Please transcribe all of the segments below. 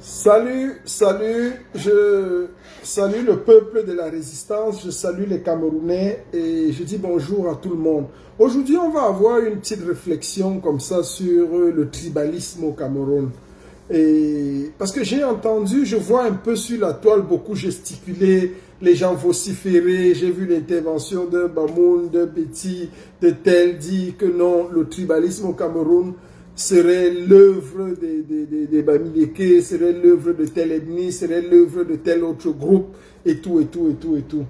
Je salue le peuple de la résistance, je salue les Camerounais et je dis bonjour à tout le monde. Aujourd'hui, on va avoir une petite réflexion comme ça sur le tribalisme au Cameroun. Et parce que j'ai entendu, je vois un peu sur la toile beaucoup gesticuler, les gens vociférer, j'ai vu l'intervention d'un Bamoun, d'un Petit, de tel dit que non, le tribalisme au Cameroun serait l'œuvre des Bamileke, serait l'œuvre de telle ethnie, serait l'œuvre de tel autre groupe, et tout, et tout, et tout, et tout.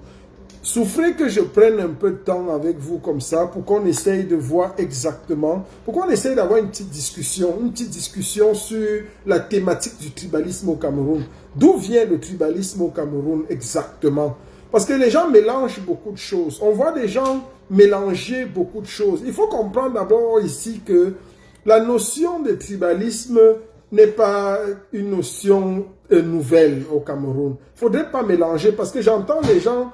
Souffrez que je prenne un peu de temps avec vous comme ça pour qu'on essaye de voir exactement, pour qu'on essaye d'avoir une petite discussion sur la thématique du tribalisme au Cameroun. D'où vient le tribalisme au Cameroun exactement? Parce que les gens mélangent beaucoup de choses. On voit des gens mélanger beaucoup de choses. Il faut comprendre d'abord ici que la notion de tribalisme n'est pas une notion nouvelle au Cameroun. Il ne faudrait pas mélanger parce que j'entends les gens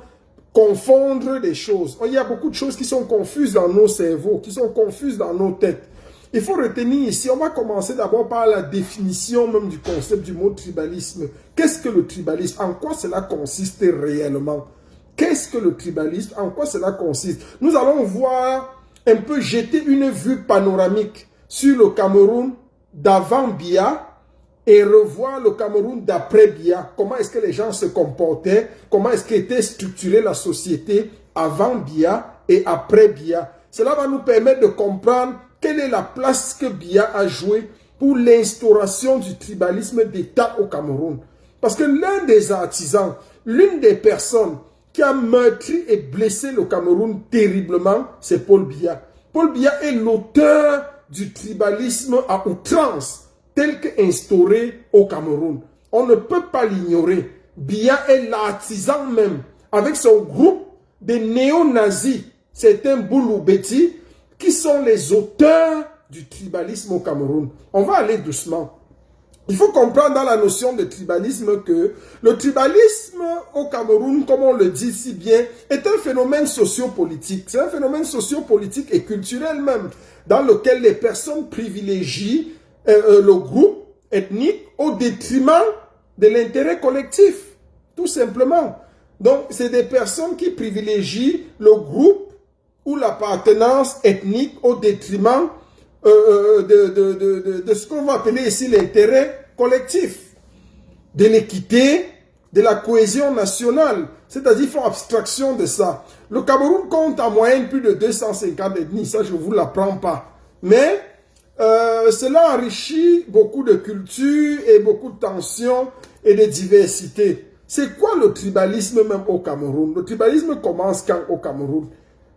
confondre des choses. Il y a beaucoup de choses qui sont confuses dans nos cerveaux, qui sont confuses dans nos têtes. Il faut retenir ici, on va commencer d'abord par la définition même du concept du mot tribalisme. Qu'est-ce que le tribalisme? En quoi cela consiste réellement? Qu'est-ce que le tribalisme? En quoi cela consiste? Nous allons voir un peu jeter une vue panoramique sur le Cameroun d'avant Biya et revoir le Cameroun d'après Biya. Comment est-ce que les gens se comportaient? Comment est-ce qu'était structurée la société avant Biya et après Biya? Cela va nous permettre de comprendre quelle est la place que Biya a jouée pour l'instauration du tribalisme d'État au Cameroun. Parce que l'un des artisans, l'une des personnes qui a meurtri et blessé le Cameroun terriblement, c'est Paul Biya. Paul Biya est l'auteur du tribalisme à outrance, tel qu'instauré au Cameroun. On ne peut pas l'ignorer. Biya est l'artisan même, avec son groupe de néo-nazis, certains Bouloubeti, qui sont les auteurs du tribalisme au Cameroun. On va aller doucement. Il faut comprendre dans la notion de tribalisme que le tribalisme au Cameroun, comme on le dit si bien, est un phénomène sociopolitique. C'est un phénomène sociopolitique et culturel même, dans lequel les personnes privilégient le groupe ethnique au détriment de l'intérêt collectif, tout simplement. Donc, c'est des personnes qui privilégient le groupe ou l'appartenance ethnique au détriment de ce qu'on va appeler ici l'intérêt collectif, de l'équité, de la cohésion nationale. C'est-à-dire, ils font abstraction de ça. Le Cameroun compte en moyenne plus de 250 ethnies, ça je ne vous l'apprends pas. Mais cela enrichit beaucoup de cultures et beaucoup de tensions et de diversité. C'est quoi le tribalisme même au Cameroun? Le tribalisme commence quand au Cameroun?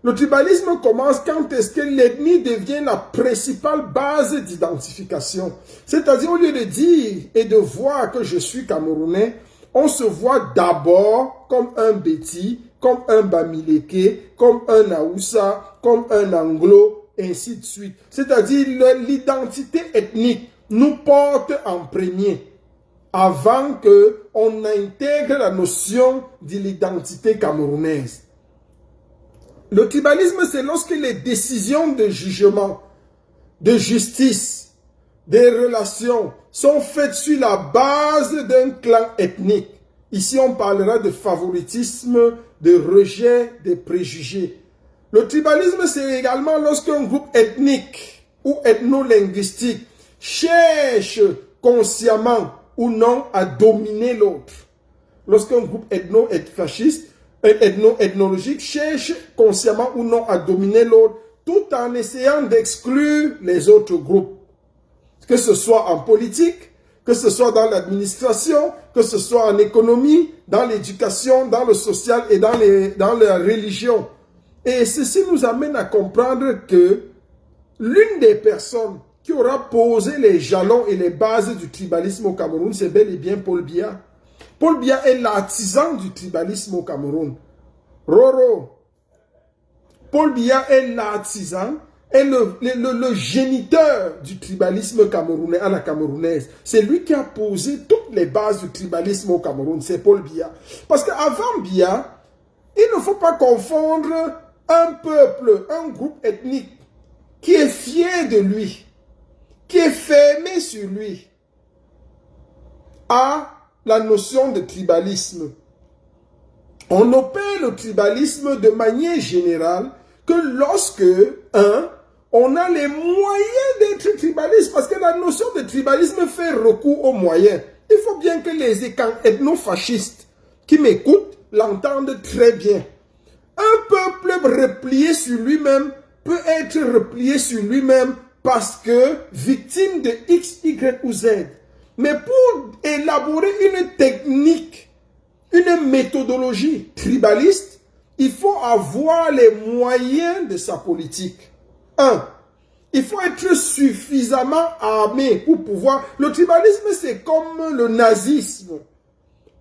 Le tribalisme commence quand est-ce que l'ethnie devient la principale base d'identification. C'est-à-dire, au lieu de dire et de voir que je suis Camerounais, on se voit d'abord comme un Beti, comme un Bamileke, comme un Aoussa, comme un Anglo, et ainsi de suite. C'est-à-dire, l'identité ethnique nous porte en premier, avant qu'on intègre la notion de l'identité camerounaise. Le tribalisme, c'est lorsque les décisions de jugement, de justice, des relations sont faites sur la base d'un clan ethnique. Ici, on parlera de favoritisme, de rejet, de préjugés. Le tribalisme, c'est également lorsqu'un groupe ethnique ou ethno-linguistique cherche consciemment ou non à dominer l'autre. Lorsqu'un groupe ethno-fasciste ethnologique cherche consciemment ou non à dominer l'autre tout en essayant d'exclure les autres groupes. Que ce soit en politique, que ce soit dans l'administration, que ce soit en économie, dans l'éducation, dans le social et dans la religion. Et ceci nous amène à comprendre que l'une des personnes qui aura posé les jalons et les bases du tribalisme au Cameroun, c'est bel et bien Paul Biya. Paul Biya est l'artisan du tribalisme au Cameroun. Roro. Paul Biya est l'artisan et le géniteur du tribalisme camerounais à la camerounaise. C'est lui qui a posé toutes les bases du tribalisme au Cameroun. C'est Paul Biya. Parce qu'avant Biya, il ne faut pas confondre un peuple, un groupe ethnique qui est fier de lui, qui est fermé sur lui, à la notion de tribalisme. On opère le tribalisme de manière générale que lorsque, on a les moyens d'être tribaliste, parce que la notion de tribalisme fait recours aux moyens. Il faut bien que les ethnofascistes qui m'écoutent l'entendent très bien. Un peuple replié sur lui-même peut être replié sur lui-même parce que victime de X, Y ou Z. Mais pour élaborer une technique, une méthodologie tribaliste, il faut avoir les moyens de sa politique. Il faut être suffisamment armé pour pouvoir... Le tribalisme, c'est comme le nazisme.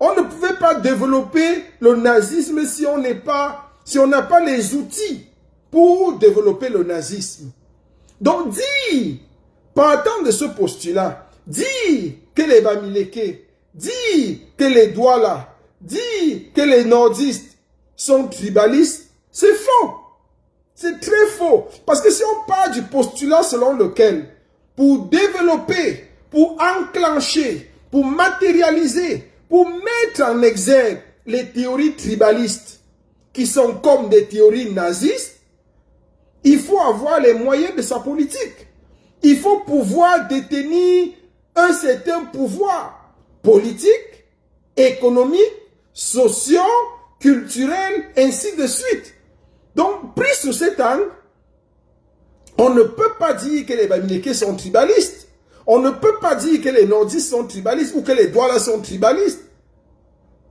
On ne pouvait pas développer le nazisme si on n'a pas les outils pour développer le nazisme. Donc, partant de ce postulat, que les Bamileke, que les Douala, que les nordistes sont tribalistes, c'est faux. C'est très faux. Parce que si on part du postulat selon lequel, pour développer, pour enclencher, pour matérialiser, pour mettre en exergue les théories tribalistes, qui sont comme des théories nazistes, il faut avoir les moyens de sa politique. Il faut pouvoir détenir un certain pouvoir politique, économique, social, culturel, ainsi de suite. Donc, pris sous cet angle, on ne peut pas dire que les Bamileke sont tribalistes. On ne peut pas dire que les nordistes sont tribalistes ou que les Douala sont tribalistes.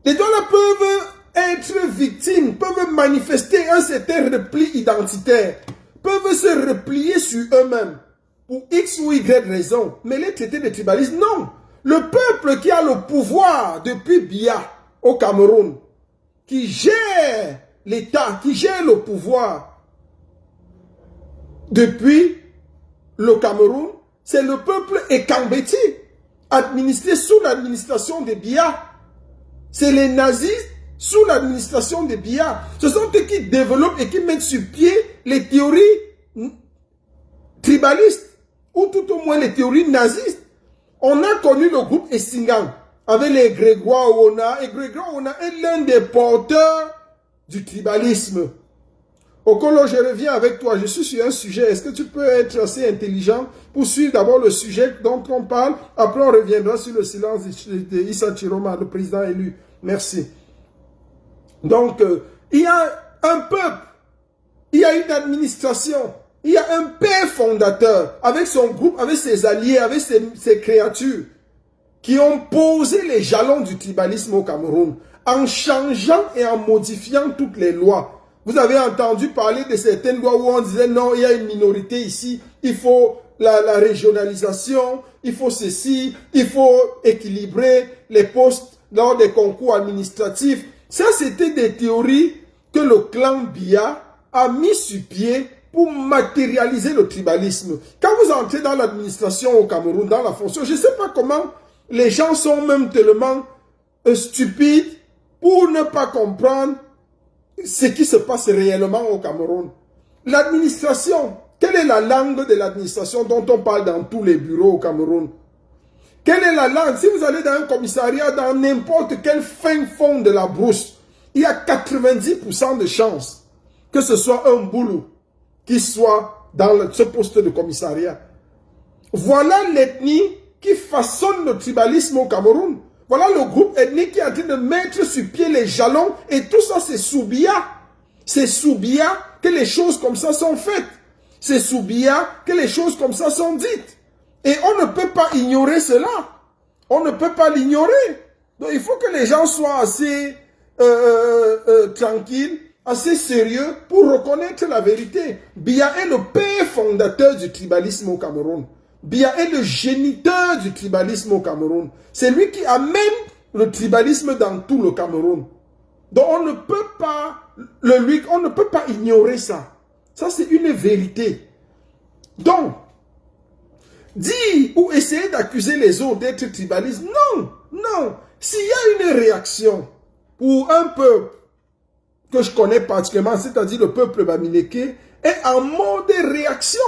Les Douala peuvent être victimes, peuvent manifester un certain repli identitaire, peuvent se replier sur eux-mêmes pour X ou Y raison. Mais les traités de tribalisme, non. Le peuple qui a le pouvoir depuis Biya au Cameroun, qui gère l'État, qui gère le pouvoir depuis le Cameroun, c'est le peuple Ekambeti, administré sous l'administration de Biya. C'est les nazis sous l'administration de Biya. Ce sont eux qui développent et qui mettent sur pied les théories tribalistes, ou tout au moins les théories nazistes. On a connu le groupe Essingang, avec les Grégoire Ona, et Grégoire Ona est l'un des porteurs du tribalisme. Okolo, je reviens avec toi. Je suis sur un sujet. Est-ce que tu peux être assez intelligent pour suivre d'abord le sujet dont on parle? Après, on reviendra sur le silence de Issa Chiroma, le président élu. Merci. Donc, il y a un peuple, il y a une administration, il y a un père fondateur avec son groupe, avec ses alliés, avec ses créatures qui ont posé les jalons du tribalisme au Cameroun en changeant et en modifiant toutes les lois. Vous avez entendu parler de certaines lois où on disait non, il y a une minorité ici, il faut la régionalisation, il faut ceci, il faut équilibrer les postes lors des concours administratifs. Ça, c'était des théories que le clan Biya a mis sur pied pour matérialiser le tribalisme. Quand vous entrez dans l'administration au Cameroun, dans la fonction, je ne sais pas comment les gens sont même tellement stupides pour ne pas comprendre ce qui se passe réellement au Cameroun. L'administration, quelle est la langue de l'administration dont on parle dans tous les bureaux au Cameroun? Quelle est la langue? Si vous allez dans un commissariat, dans n'importe quel fin fond de la brousse, il y a 90% de chances que ce soit un boulot qui soit dans ce poste de commissariat. Voilà l'ethnie qui façonne le tribalisme au Cameroun. Voilà le groupe ethnique qui est en train de mettre sur pied les jalons. Et tout ça, c'est sous Biya. C'est sous Biya que les choses comme ça sont faites. C'est sous Biya que les choses comme ça sont dites. Et on ne peut pas ignorer cela. On ne peut pas l'ignorer. Donc il faut que les gens soient assez tranquilles, assez sérieux pour reconnaître la vérité. Biya est le père fondateur du tribalisme au Cameroun. Biya est le géniteur du tribalisme au Cameroun. C'est lui qui amène le tribalisme dans tout le Cameroun. Donc on ne peut pas ignorer ça. Ça c'est une vérité. Donc, dire ou essayer d'accuser les autres d'être tribalistes, non, non. S'il y a une réaction pour un peuple que je connais particulièrement, c'est-à-dire le peuple Bamileke, est en mode réaction.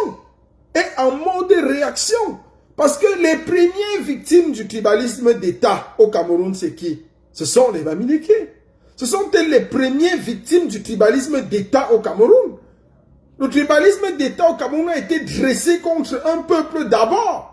Parce que les premières victimes du tribalisme d'État au Cameroun, c'est qui? Ce sont les Bamileke. Ce sont elles les premières victimes du tribalisme d'État au Cameroun. Le tribalisme d'État au Cameroun a été dressé contre un peuple d'abord.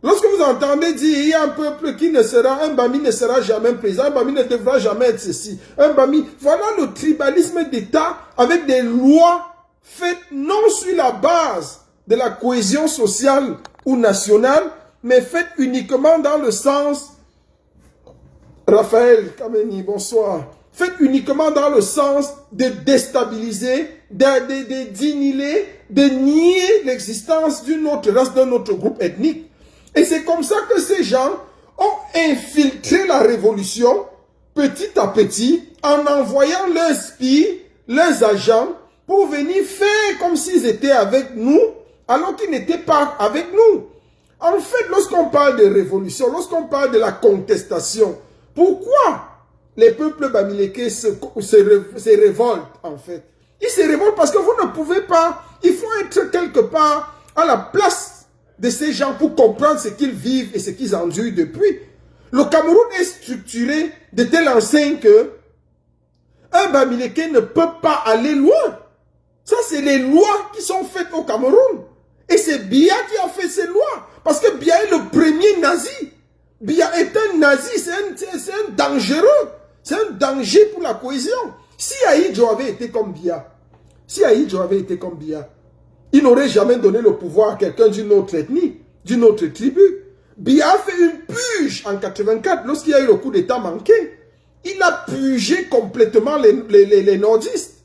Lorsque vous entendez dire il y a un peuple qui ne sera, un Bami ne sera jamais président, un Bami ne devra jamais être ceci, un Bami, voilà le tribalisme d'État avec des lois faites non sur la base de la cohésion sociale ou nationale, mais faites uniquement dans le sens, Raphaël Kameni, bonsoir, faites uniquement dans le sens de déstabiliser, d'inhiler, de nier l'existence d'une autre race, d'un autre groupe ethnique. Et c'est comme ça que ces gens ont infiltré la révolution petit à petit en envoyant leurs spies, leurs agents pour venir faire comme s'ils étaient avec nous alors qu'ils n'étaient pas avec nous. En fait, lorsqu'on parle de révolution, lorsqu'on parle de la contestation, pourquoi les peuples bamileke se révoltent en fait? Ils se révoltent parce que vous ne pouvez pas, il faut être quelque part à la place de ces gens pour comprendre ce qu'ils vivent et ce qu'ils endurent depuis. Le Cameroun est structuré de telle enseigne que un Bamileke ne peut pas aller loin. Ça, c'est les lois qui sont faites au Cameroun. Et c'est Biya qui a fait ces lois. Parce que Biya est le premier nazi. Biya est un nazi, c'est un dangereux. C'est un danger pour la cohésion. Si Ahidjo avait été comme Biya, il n'aurait jamais donné le pouvoir à quelqu'un d'une autre ethnie, d'une autre tribu. Biya a fait une purge en 84 lorsqu'il y a eu le coup d'État manqué. Il a purgé complètement les nordistes.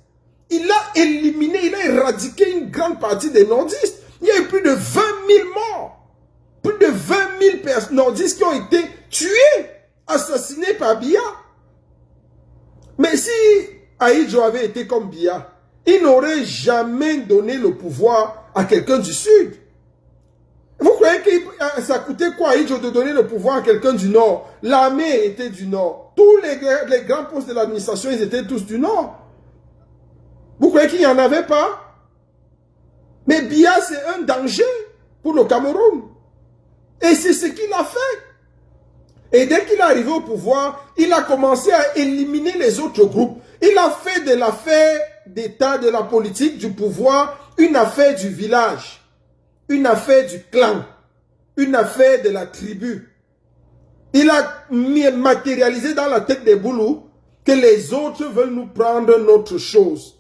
Il a éliminé, il a éradiqué une grande partie des nordistes. Il y a eu plus de 20 000 morts. Plus de 20 000 nordistes qui ont été tués, assassinés par Biya. Mais si Ahidjo avait été comme Biya, il n'aurait jamais donné le pouvoir à quelqu'un du Sud. Vous croyez que ça coûtait quoi à Ahidjo de donner le pouvoir à quelqu'un du Nord? L'armée était du Nord. Tous les grands postes de l'administration, ils étaient tous du Nord. Vous croyez qu'il n'y en avait pas? Mais Biya, c'est un danger pour le Cameroun. Et c'est ce qu'il a fait. Et dès qu'il est arrivé au pouvoir, il a commencé à éliminer les autres groupes. Il a fait de l'affaire d'État, de la politique, du pouvoir, une affaire du village, une affaire du clan, une affaire de la tribu. Il a matérialisé dans la tête des Boulous que les autres veulent nous prendre notre chose,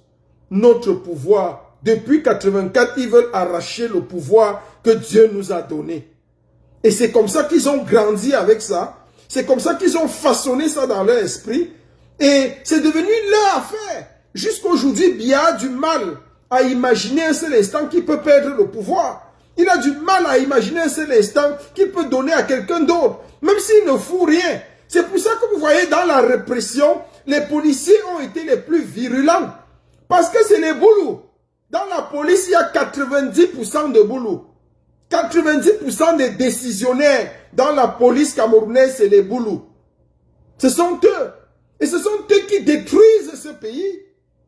notre pouvoir. Depuis 84, ils veulent arracher le pouvoir que Dieu nous a donné. Et c'est comme ça qu'ils ont grandi avec ça. C'est comme ça qu'ils ont façonné ça dans leur esprit. Et c'est devenu leur affaire. Jusqu'aujourd'hui, Biya a du mal à imaginer un seul instant qu'il peut perdre le pouvoir. Il a du mal à imaginer un seul instant qu'il peut donner à quelqu'un d'autre. Même s'il ne fout rien. C'est pour ça que vous voyez dans la répression, les policiers ont été les plus virulents. Parce que c'est les Boulous. Dans la police, il y a 90% de Boulous. 90% des décisionnaires dans la police camerounaise, c'est les Boulous. Ce sont eux. Et ce sont eux qui détruisent ce pays.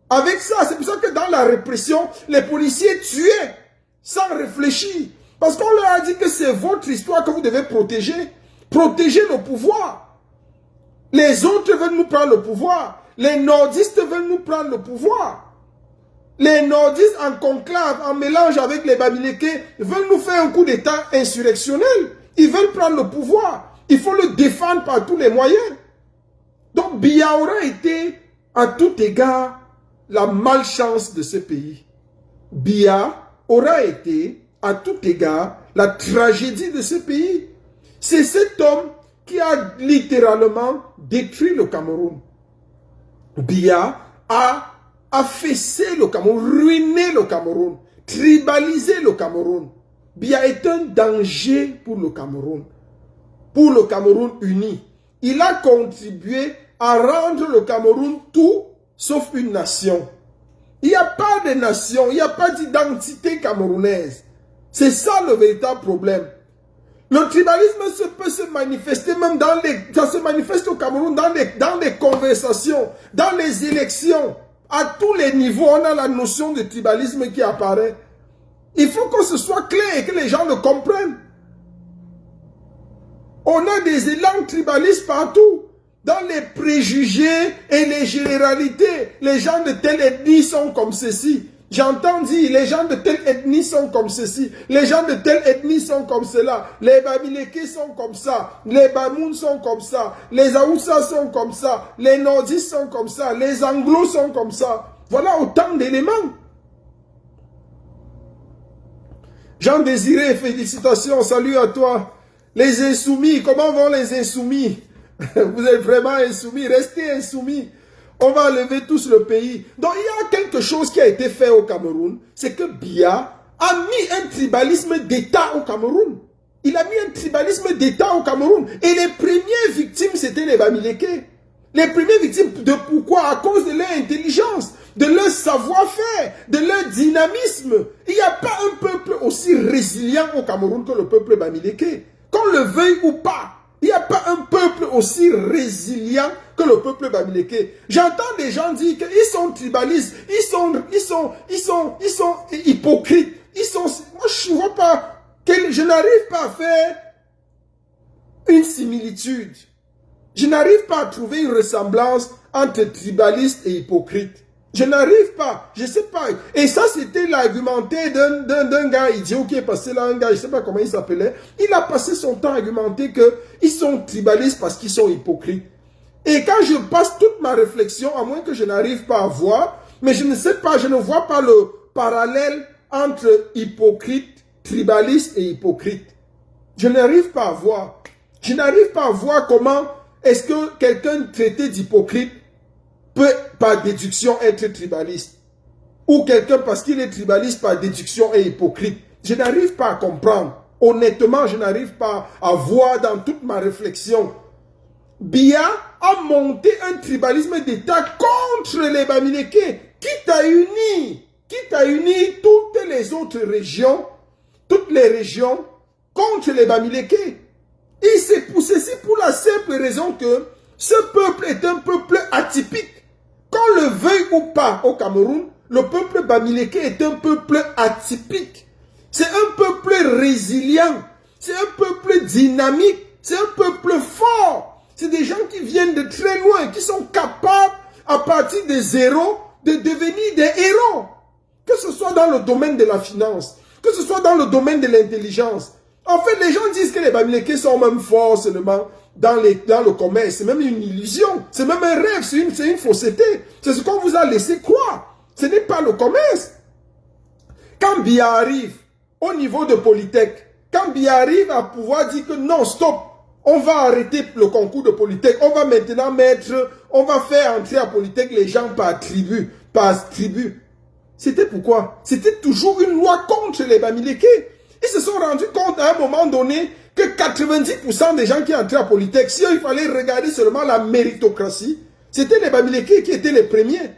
Avec ça, c'est pour ça que dans la répression, les policiers tuaient sans réfléchir. Parce qu'on leur a dit que c'est votre histoire que vous devez protéger. Protéger le pouvoir. Les autres veulent nous prendre le pouvoir. Les nordistes veulent nous prendre le pouvoir. Les nordistes en conclave, en mélange avec les Bamileke, veulent nous faire un coup d'État insurrectionnel. Ils veulent prendre le pouvoir. Il faut le défendre par tous les moyens. Donc Biya aura été, à tout égard, la malchance de ce pays. Biya aura été, à tout égard, la tragédie de ce pays. C'est cet homme qui a littéralement détruit le Cameroun. Biya a affaissé le Cameroun, ruiné le Cameroun, tribalisé le Cameroun. Biya est un danger pour le Cameroun uni. Il a contribué à rendre le Cameroun tout sauf une nation. Il n'y a pas de nation, il n'y a pas d'identité camerounaise. C'est ça le véritable problème. Le tribalisme peut se manifester même ça se manifeste au Cameroun dans les conversations, dans les élections. À tous les niveaux, on a la notion de tribalisme qui apparaît. Il faut que ce soit clair et que les gens le comprennent. On a des élans tribalistes partout. Dans les préjugés et les généralités, les gens de telle ethnie sont comme ceci. J'entends dire, les gens de telle ethnie sont comme ceci. Les gens de telle ethnie sont comme cela. Les Bamileke sont comme ça. Les Bamoun sont comme ça. Les Aoussa sont comme ça. Les Nordistes sont comme ça. Les Anglos sont comme ça. Voilà autant d'éléments. Jean Désiré, félicitations, salut à toi. Les insoumis, comment vont les insoumis? Vous êtes vraiment insoumis, restez insoumis. On va enlever tous le pays. Donc il y a quelque chose qui a été fait au Cameroun, c'est que Biya a mis un tribalisme d'État au Cameroun. Il a mis un tribalisme d'État au Cameroun. Et les premières victimes, c'était les Bamileke. Les premières victimes, de pourquoi? À cause de leur intelligence, de leur savoir-faire, de leur dynamisme. Il n'y a pas un peuple aussi résilient au Cameroun que le peuple Bamileke. Qu'on le veuille ou pas. Il n'y a pas un peuple aussi résilient que le peuple Bamileke. J'entends des gens dire qu'ils sont tribalistes, ils sont hypocrites. Moi, je ne vois pas, je n'arrive pas à faire une similitude. Je n'arrive pas à trouver une ressemblance entre tribaliste et hypocrite. Je n'arrive pas, je ne sais pas. Et ça, c'était l'argumentaire d'un gars idiot qui est passé là, un gars, je ne sais pas comment il s'appelait. Il a passé son temps à argumenter qu'ils sont tribalistes parce qu'ils sont hypocrites. Et quand je passe toute ma réflexion, à moins que je n'arrive pas à voir, mais je ne sais pas, je ne vois pas le parallèle entre hypocrite, tribaliste et hypocrite. Je n'arrive pas à voir. Je n'arrive pas à voir comment est-ce que quelqu'un traité d'hypocrite peut par déduction être tribaliste. Ou quelqu'un parce qu'il est tribaliste par déduction est hypocrite. Je n'arrive pas à comprendre. Honnêtement, je n'arrive pas à voir dans toute ma réflexion. Biya a monté un tribalisme d'État contre les Bamileke, quitte à unir toutes les autres régions, toutes les régions contre les Bamileke. Et c'est pour ceci, pour la simple raison que ce peuple est un peuple atypique. Qu'on le veuille ou pas au Cameroun, le peuple Bamileke est un peuple atypique. C'est un peuple résilient. C'est un peuple dynamique. C'est un peuple fort. C'est des gens qui viennent de très loin, qui sont capables, à partir de zéro, de devenir des héros. Que ce soit dans le domaine de la finance, que ce soit dans le domaine de l'intelligence. En fait, les gens disent que les Bamileke sont même forts seulement dans le commerce. C'est même une illusion. C'est même un rêve. C'est une fausseté. C'est ce qu'on vous a laissé croire. Ce n'est pas le commerce. Quand Biya arrive au niveau de Polytech, quand Biya arrive à pouvoir dire que non, stop, on va arrêter le concours de Polytech. On va maintenant on va faire entrer à Polytech les gens par tribu. C'était pourquoi? C'était toujours une loi contre les Bamileke. Ils se sont rendus compte à un moment donné que 90% des gens qui entraient à Polytech, si il fallait regarder seulement la méritocratie, c'était les Bamileke qui étaient les premiers.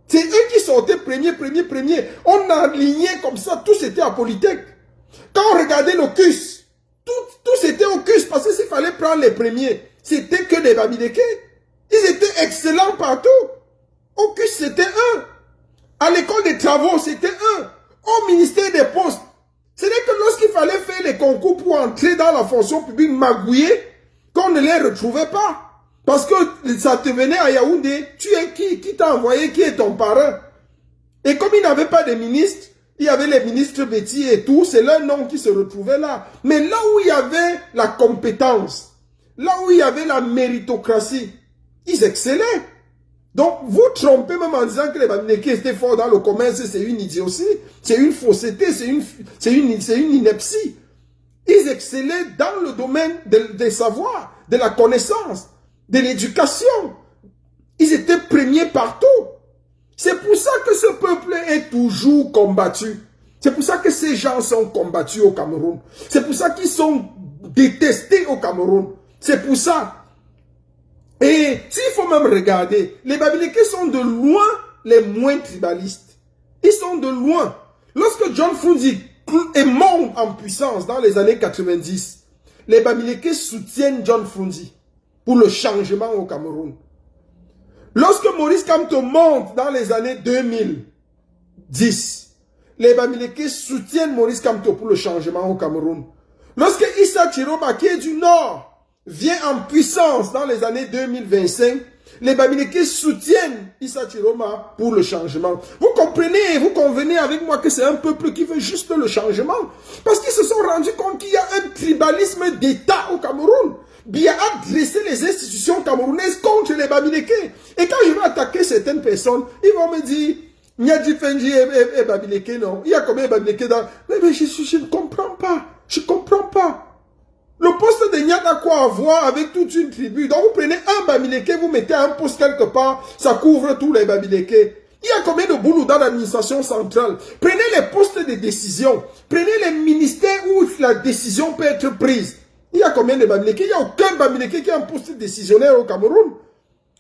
C'est eux qui sortaient premiers. On alignait comme ça, tous étaient à Polytech. Quand on regardait le CUS, tous étaient au CUS parce que s'il fallait prendre les premiers, c'était que les Bamileke. Ils étaient excellents partout. Au CUS, c'était eux. À l'école des travaux, c'était eux. Au ministère des Postes, ce n'est que lorsqu'il fallait faire les concours pour entrer dans la fonction publique magouillée qu'on ne les retrouvait pas. Parce que ça te venait à Yaoundé, tu es qui t'a envoyé, qui est ton parrain. Et comme il n'avait pas de ministre, il y avait les ministres Betty et tout, c'est leur nom qui se retrouvait là. Mais là où il y avait la compétence, là où il y avait la méritocratie, ils excellaient. Donc, vous trompez même en disant que les Bamileke étaient forts dans le commerce, c'est une idiotie, c'est une fausseté, c'est une ineptie. Ils excellaient dans le domaine des savoirs, de la connaissance, de l'éducation. Ils étaient premiers partout. C'est pour ça que ce peuple est toujours combattu. C'est pour ça que ces gens sont combattus au Cameroun. C'est pour ça qu'ils sont détestés au Cameroun. C'est pour ça. Et s'il faut même regarder, les Bamileke sont de loin les moins tribalistes. Ils sont de loin. Lorsque John Frunzi monte en puissance dans les années 90, les Bamileke soutiennent John Frunzi pour le changement au Cameroun. Lorsque Maurice Kamto monte dans les années 2010, les Bamileke soutiennent Maurice Kamto pour le changement au Cameroun. Lorsque Issa Chiroma, qui est du Nord, vient en puissance dans les années 2025, les Bamileke soutiennent Issa Chiroma pour le changement. Vous comprenez, vous convenez avec moi que c'est un peuple qui veut juste le changement. Parce qu'ils se sont rendus compte qu'il y a un tribalisme d'État au Cameroun. Biya a dressé les institutions camerounaises contre les Bamileke. Et quand je vais attaquer certaines personnes, ils vont me dire, Nyadji Fenji et Bamileke, non. Il y a combien de Bamileke dans... Mais je ne comprends pas. Je ne comprends pas. Le poste de Nyad a quoi à voir avec toute une tribu. Donc vous prenez un Bamileke, vous mettez un poste quelque part, ça couvre tous les Bamileke. Il y a combien de boulot dans l'administration centrale? Prenez les postes de décision. Prenez les ministères où la décision peut être prise. Il y a combien de Bamileke? Il n'y a aucun Bamileke qui a un poste décisionnaire au Cameroun.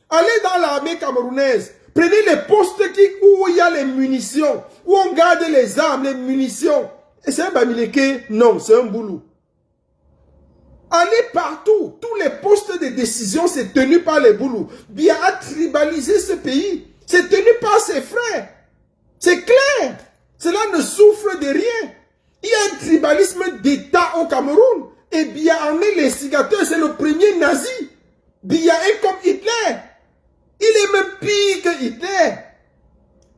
Allez dans l'armée camerounaise. Prenez les postes où il y a les munitions, où on garde les armes, les munitions. Et c'est un Bamileke? Non, c'est un boulot. Allez partout. Tous les postes de décision, c'est tenu par les boulous. Biya a tribalisé ce pays. C'est tenu par ses frères. C'est clair. Cela ne souffre de rien. Il y a un tribalisme d'État au Cameroun. Et Biya en est l'instigateur. C'est le premier nazi. Biya est comme Hitler. Il est même pire que Hitler.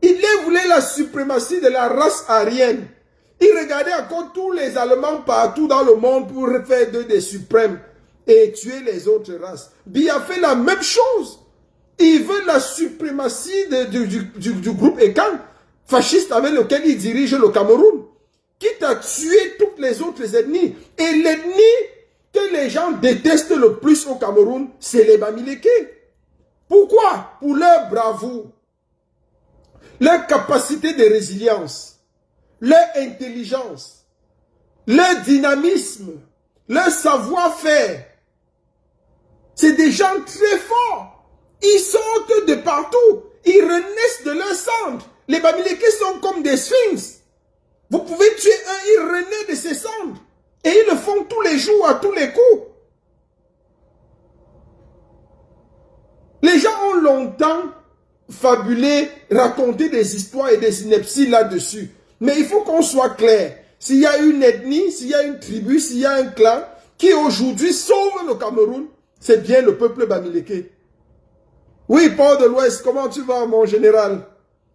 Hitler voulait la suprématie de la race aryenne. Il regardait encore tous les Allemands partout dans le monde pour faire d'eux des suprêmes et tuer les autres races. Biya fait la même chose. Il veut la suprématie du groupe Ekan, fasciste avec lequel il dirige le Cameroun, quitte à tuer toutes les autres ethnies. Et l'ethnie que les gens détestent le plus au Cameroun, c'est les Bamileke. Pourquoi? Pour leur bravoure, leur capacité de résilience, leur intelligence, leur dynamisme, leur savoir-faire. C'est des gens très forts. Ils sortent de partout. Ils renaissent de leur cendre. Les Bamileke sont comme des sphinx. Vous pouvez tuer un, il renaît de ses cendres. Et ils le font tous les jours, à tous les coups. Les gens ont longtemps fabulé, raconté des histoires et des inepties là-dessus. Mais il faut qu'on soit clair. S'il y a une ethnie, s'il y a une tribu, s'il y a un clan qui aujourd'hui sauve le Cameroun, c'est bien le peuple Bamileke. Oui, Paul de l'Ouest, comment tu vas, mon général?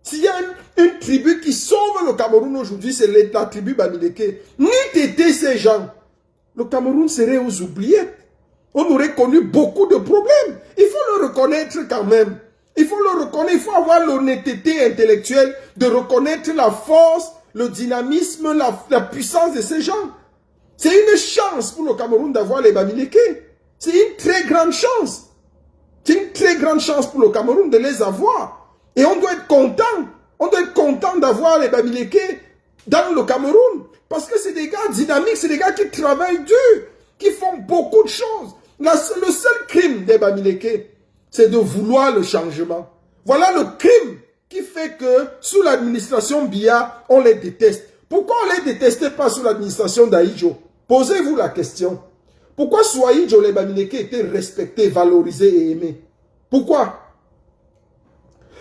S'il y a une tribu qui sauve le Cameroun aujourd'hui, c'est la tribu Bamileke. Ni t'étais ces gens. Le Cameroun serait aux oubliettes. On aurait connu beaucoup de problèmes. Il faut le reconnaître quand même. Il faut le reconnaître, il faut avoir l'honnêteté intellectuelle de reconnaître la force, le dynamisme, la puissance de ces gens. C'est une chance pour le Cameroun d'avoir les Bamileke. C'est une très grande chance. C'est une très grande chance pour le Cameroun de les avoir. Et on doit être content. On doit être content d'avoir les Bamileke dans le Cameroun. Parce que c'est des gars dynamiques, c'est des gars qui travaillent dur, qui font beaucoup de choses. Le seul crime des Bamileke, c'est de vouloir le changement. Voilà le crime qui fait que sous l'administration Biya, on les déteste. Pourquoi on ne les détestait pas sous l'administration d'Ahidjo? Posez-vous la question. Pourquoi sous Ahidjo, les Bamileke étaient respectés, valorisés et aimés? Pourquoi?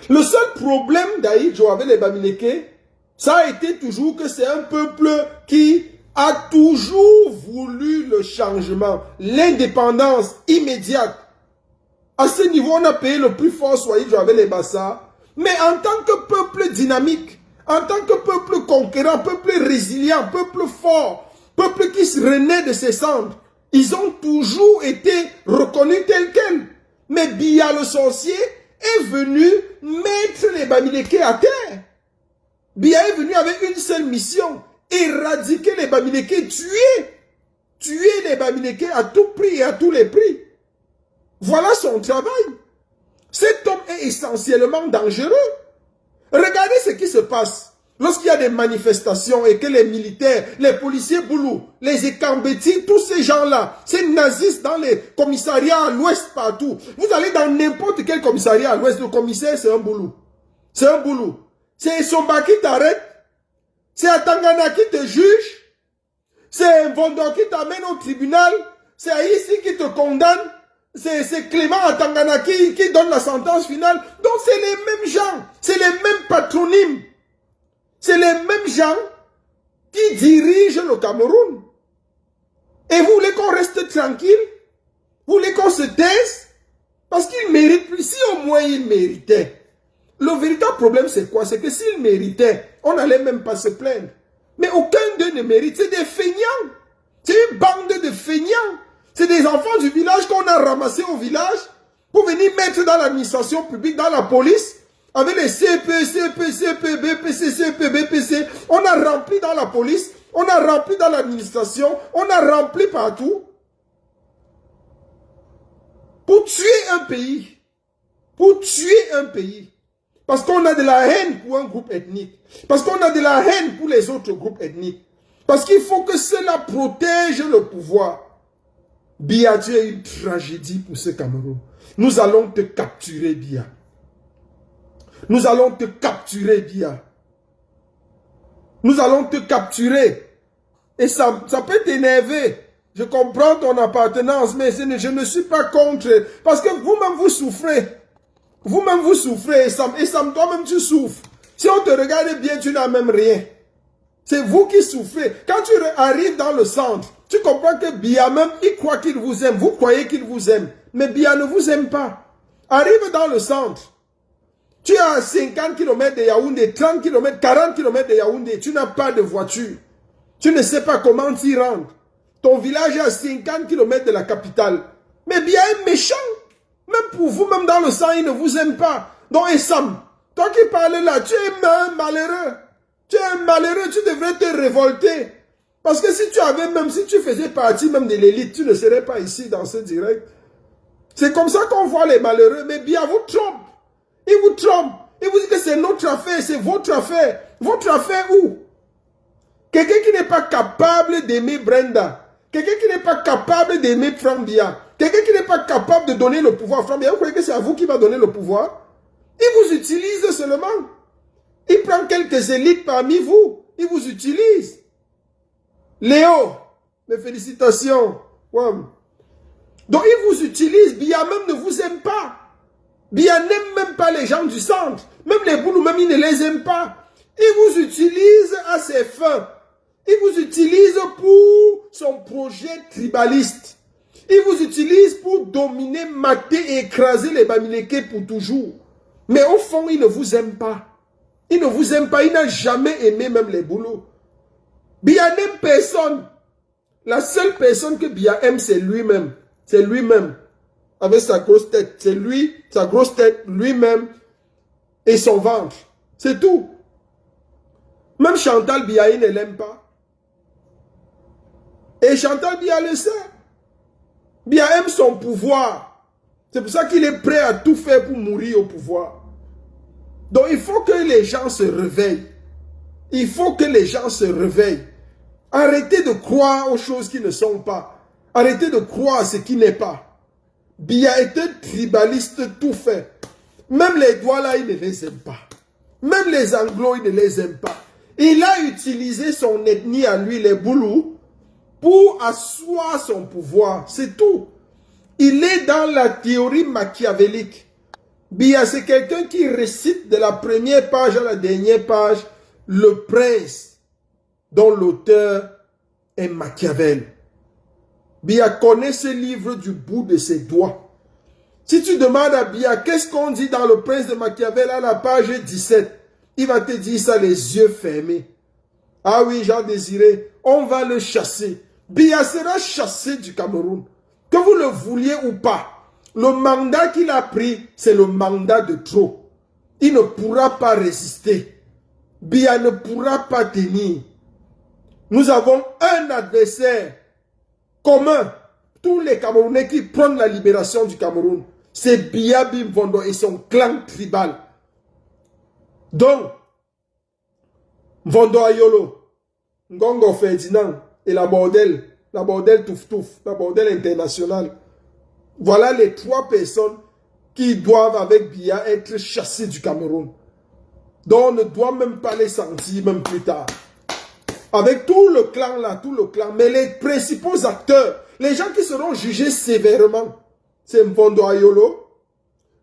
Le seul problème d'Ahidjo avec les Bamileke, ça a été toujours que c'est un peuple qui a toujours voulu le changement, l'indépendance immédiate. À ce niveau, on a payé le plus fort sous Ahidjo avec les Bassa. Mais en tant que peuple dynamique, en tant que peuple conquérant, peuple résilient, peuple fort, peuple qui se renaît de ses cendres, ils ont toujours été reconnus tels quels. Mais Biya le sorcier est venu mettre les Bamileke à terre. Biya est venu avec une seule mission, éradiquer les Bamileke, tuer les Bamileke à tout prix et à tous les prix. Voilà son travail. Cet homme est essentiellement dangereux. Regardez ce qui se passe lorsqu'il y a des manifestations et que les militaires, les policiers boulous, les Ekambeti, tous ces gens-là, ces nazistes dans les commissariats à l'ouest partout. Vous allez dans n'importe quel commissariat à l'ouest, le commissaire c'est un boulou. C'est un boulou. C'est Somba qui t'arrête. C'est Atangana qui te juge. C'est Vondo qui t'amène au tribunal. C'est ici qui te condamne. C'est Clément Atangana qui donne la sentence finale. Donc c'est les mêmes gens. C'est les mêmes patronymes. C'est les mêmes gens qui dirigent le Cameroun. Et vous voulez qu'on reste tranquille? Vous voulez qu'on se taise? Parce qu'il mérite plus. Si au moins il méritait. Le véritable problème, c'est quoi? C'est que s'il méritait, on n'allait même pas se plaindre. Mais aucun d'eux ne mérite. C'est des feignants. C'est une bande de feignants. C'est des enfants du village qu'on a ramassés au village pour venir mettre dans l'administration publique, dans la police, avec les CP, CP, CP, BPC, CP, BPC. On a rempli dans la police, on a rempli dans l'administration, on a rempli partout. Pour tuer un pays. Pour tuer un pays. Parce qu'on a de la haine pour un groupe ethnique. Parce qu'on a de la haine pour les autres groupes ethniques. Parce qu'il faut que cela protège le pouvoir. Biya, tu es une tragédie pour ce Cameroun. Nous allons te capturer, Biya. Nous allons te capturer, Biya. Nous allons te capturer. Et ça peut t'énerver. Je comprends ton appartenance, mais je ne suis pas contre. Parce que vous-même, vous souffrez. Vous-même, vous souffrez. Et Sam, toi-même, tu souffres. Si on te regarde bien, tu n'as même rien. C'est vous qui souffrez. Quand tu arrives dans le centre, tu comprends que Biya même, il croit qu'il vous aime. Vous croyez qu'il vous aime. Mais Biya ne vous aime pas. Arrive dans le centre. Tu es à 50 km de Yaoundé, 30 km, 40 km de Yaoundé. Tu n'as pas de voiture. Tu ne sais pas comment t'y rendre. Ton village est à 50 km de la capitale. Mais Biya est méchant. Même pour vous, même dans le sang, il ne vous aime pas. Donc, Essam, toi qui parles là, tu es un malheureux. Tu es un malheureux, tu devrais te révolter. Parce que si tu avais, même si tu faisais partie même de l'élite, tu ne serais pas ici dans ce direct. C'est comme ça qu'on voit les malheureux. Mais Biya vous trompe. Il vous trompe. Il vous dit que c'est notre affaire, c'est votre affaire. Votre affaire où? Quelqu'un qui n'est pas capable d'aimer Brenda. Quelqu'un qui n'est pas capable d'aimer Franck Biya. Quelqu'un qui n'est pas capable de donner le pouvoir à Franck Biya. Vous croyez que c'est à vous qui va donner le pouvoir? Il vous utilise seulement. Il prend quelques élites parmi vous. Il vous utilise. Léo, mes félicitations. Ouais. Donc il vous utilise. Biya même ne vous aime pas. Biya n'aime même pas les gens du centre. Même les boulous, même il ne les aime pas. Il vous utilise à ses fins. Il vous utilise pour son projet tribaliste. Il vous utilise pour dominer, mater et écraser les Bamileke pour toujours. Mais au fond, il ne vous aime pas. Il ne vous aime pas. Il n'a jamais aimé même les boulots. Biya n'aime personne. La seule personne que Biya aime, c'est lui-même. C'est lui-même. Avec sa grosse tête. C'est lui, sa grosse tête, lui-même et son ventre. C'est tout. Même Chantal Biya, il ne l'aime pas. Et Chantal Biya le sait. Biya aime son pouvoir. C'est pour ça qu'il est prêt à tout faire pour mourir au pouvoir. Donc il faut que les gens se réveillent. Il faut que les gens se réveillent. Arrêtez de croire aux choses qui ne sont pas. Arrêtez de croire à ce qui n'est pas. Biya est un tribaliste tout fait. Même les Douala, il ne les aime pas. Même les Anglo, il ne les aime pas. Il a utilisé son ethnie à lui, les Boulous, pour asseoir son pouvoir. C'est tout. Il est dans la théorie machiavélique. Biya, c'est quelqu'un qui récite de la première page à la dernière page Le Prince, dont l'auteur est Machiavel. Biya connaît ce livre du bout de ses doigts. Si tu demandes à Biya, qu'est-ce qu'on dit dans Le Prince de Machiavel à la page 17, il va te dire ça les yeux fermés. Ah oui, Jean Désiré, on va le chasser. Biya sera chassé du Cameroun. Que vous le vouliez ou pas, le mandat qu'il a pris, c'est le mandat de trop. Il ne pourra pas résister. Biya ne pourra pas tenir. Nous avons un adversaire commun. Tous les Camerounais qui prennent la libération du Cameroun, c'est Biya Bimvondo et son clan tribal. Donc, Mvondo Ayolo, Ngongo Ferdinand et la bordel Touf Touf, la bordel internationale. Voilà les trois personnes qui doivent avec Biya être chassées du Cameroun. Donc on ne doit même pas les sentir même plus tard. Avec tout le clan là, tout le clan, mais les principaux acteurs, les gens qui seront jugés sévèrement, c'est Mvondo Ayolo,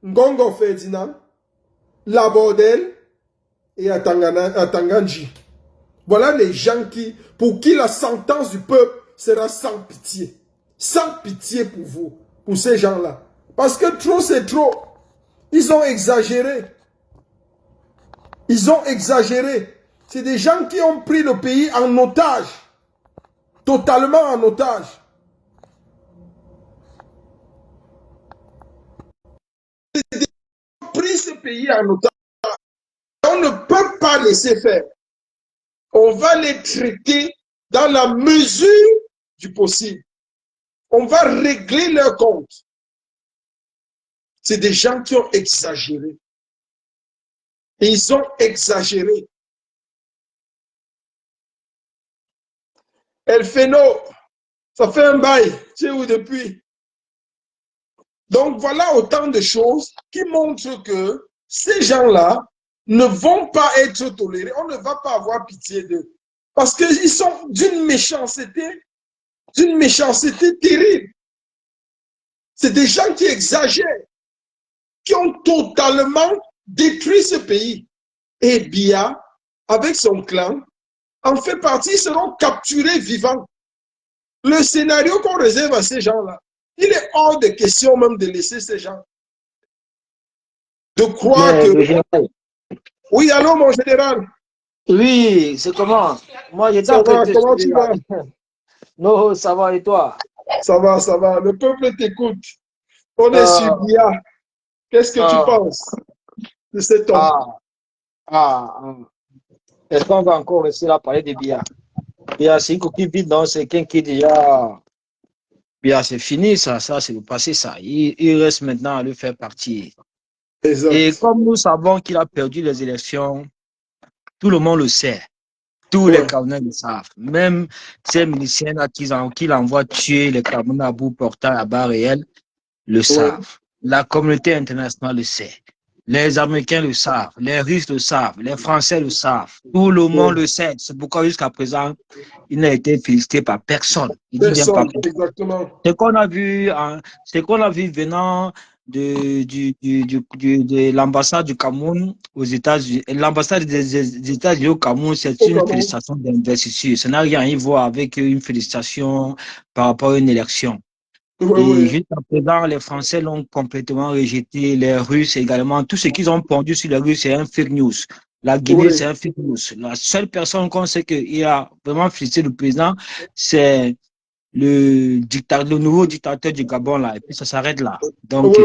Ngongo Ferdinand, la bordel et Atanganji. Voilà les gens pour qui la sentence du peuple sera sans pitié. Sans pitié pour vous, pour ces gens-là. Parce que trop, c'est trop. Ils ont exagéré. Ils ont exagéré. C'est des gens qui ont pris le pays en otage. Totalement en otage. Ils ont pris ce pays en otage. On ne peut pas laisser faire. On va les traiter dans la mesure du possible. On va régler leur compte. C'est des gens qui ont exagéré. Et ils ont exagéré. El Feno, ça fait un bail. Tu es où depuis? Donc voilà autant de choses qui montrent que ces gens-là ne vont pas être tolérés. On ne va pas avoir pitié d'eux. Parce qu'ils sont d'une méchanceté terrible. C'est des gens qui exagèrent, qui ont totalement détruit ce pays. Et Biya, avec son clan, en fait partie, ils seront capturés vivants. Le scénario qu'on réserve à ces gens-là, il est hors de question même de laisser ces gens. De croire que... Oui, allô, mon général. Oui, c'est comment? Moi, j'étais Ça en train va, de te comment tu suivre. vas? Non, ça va et toi? Ça va, ça va. Le peuple t'écoute. On est sur Biya. Qu'est-ce que tu penses de cet homme? Ah. Est-ce qu'on va encore rester là parler de Biya? Biya, c'est une coquille vide, non? C'est quelqu'un qui déjà. Biya, c'est fini, ça c'est le passé, ça. Il reste maintenant à le faire partir. Exact. Et comme nous savons qu'il a perdu les élections, tout le monde le sait. Tous les Camerounais le savent. Même ces miliciens qu'il envoie tuer les Camerounais à bout portant à barre réelle le savent. La communauté internationale le sait. Les Américains le savent. Les Russes le savent. Les Français le savent. Tout le monde le sait. C'est pourquoi jusqu'à présent, il n'a été félicité par personne. Il dit bien par personne. Exactement. Ce qu'on a vu venant de l'ambassade du Cameroun aux États-Unis, l'ambassade des États-Unis au Cameroun, c'est une félicitation d'investiture. Ça n'a rien à voir avec une félicitation par rapport à une élection. Et jusqu'à présent, les Français l'ont complètement rejeté, les Russes également. Tout ce qu'ils ont pondu sur les Russes, c'est un fake news. La Guinée, c'est un fake news. La seule personne qu'on sait qu'il a vraiment félicité le président, c'est le nouveau dictateur du Gabon, là, et puis ça s'arrête là. Donc,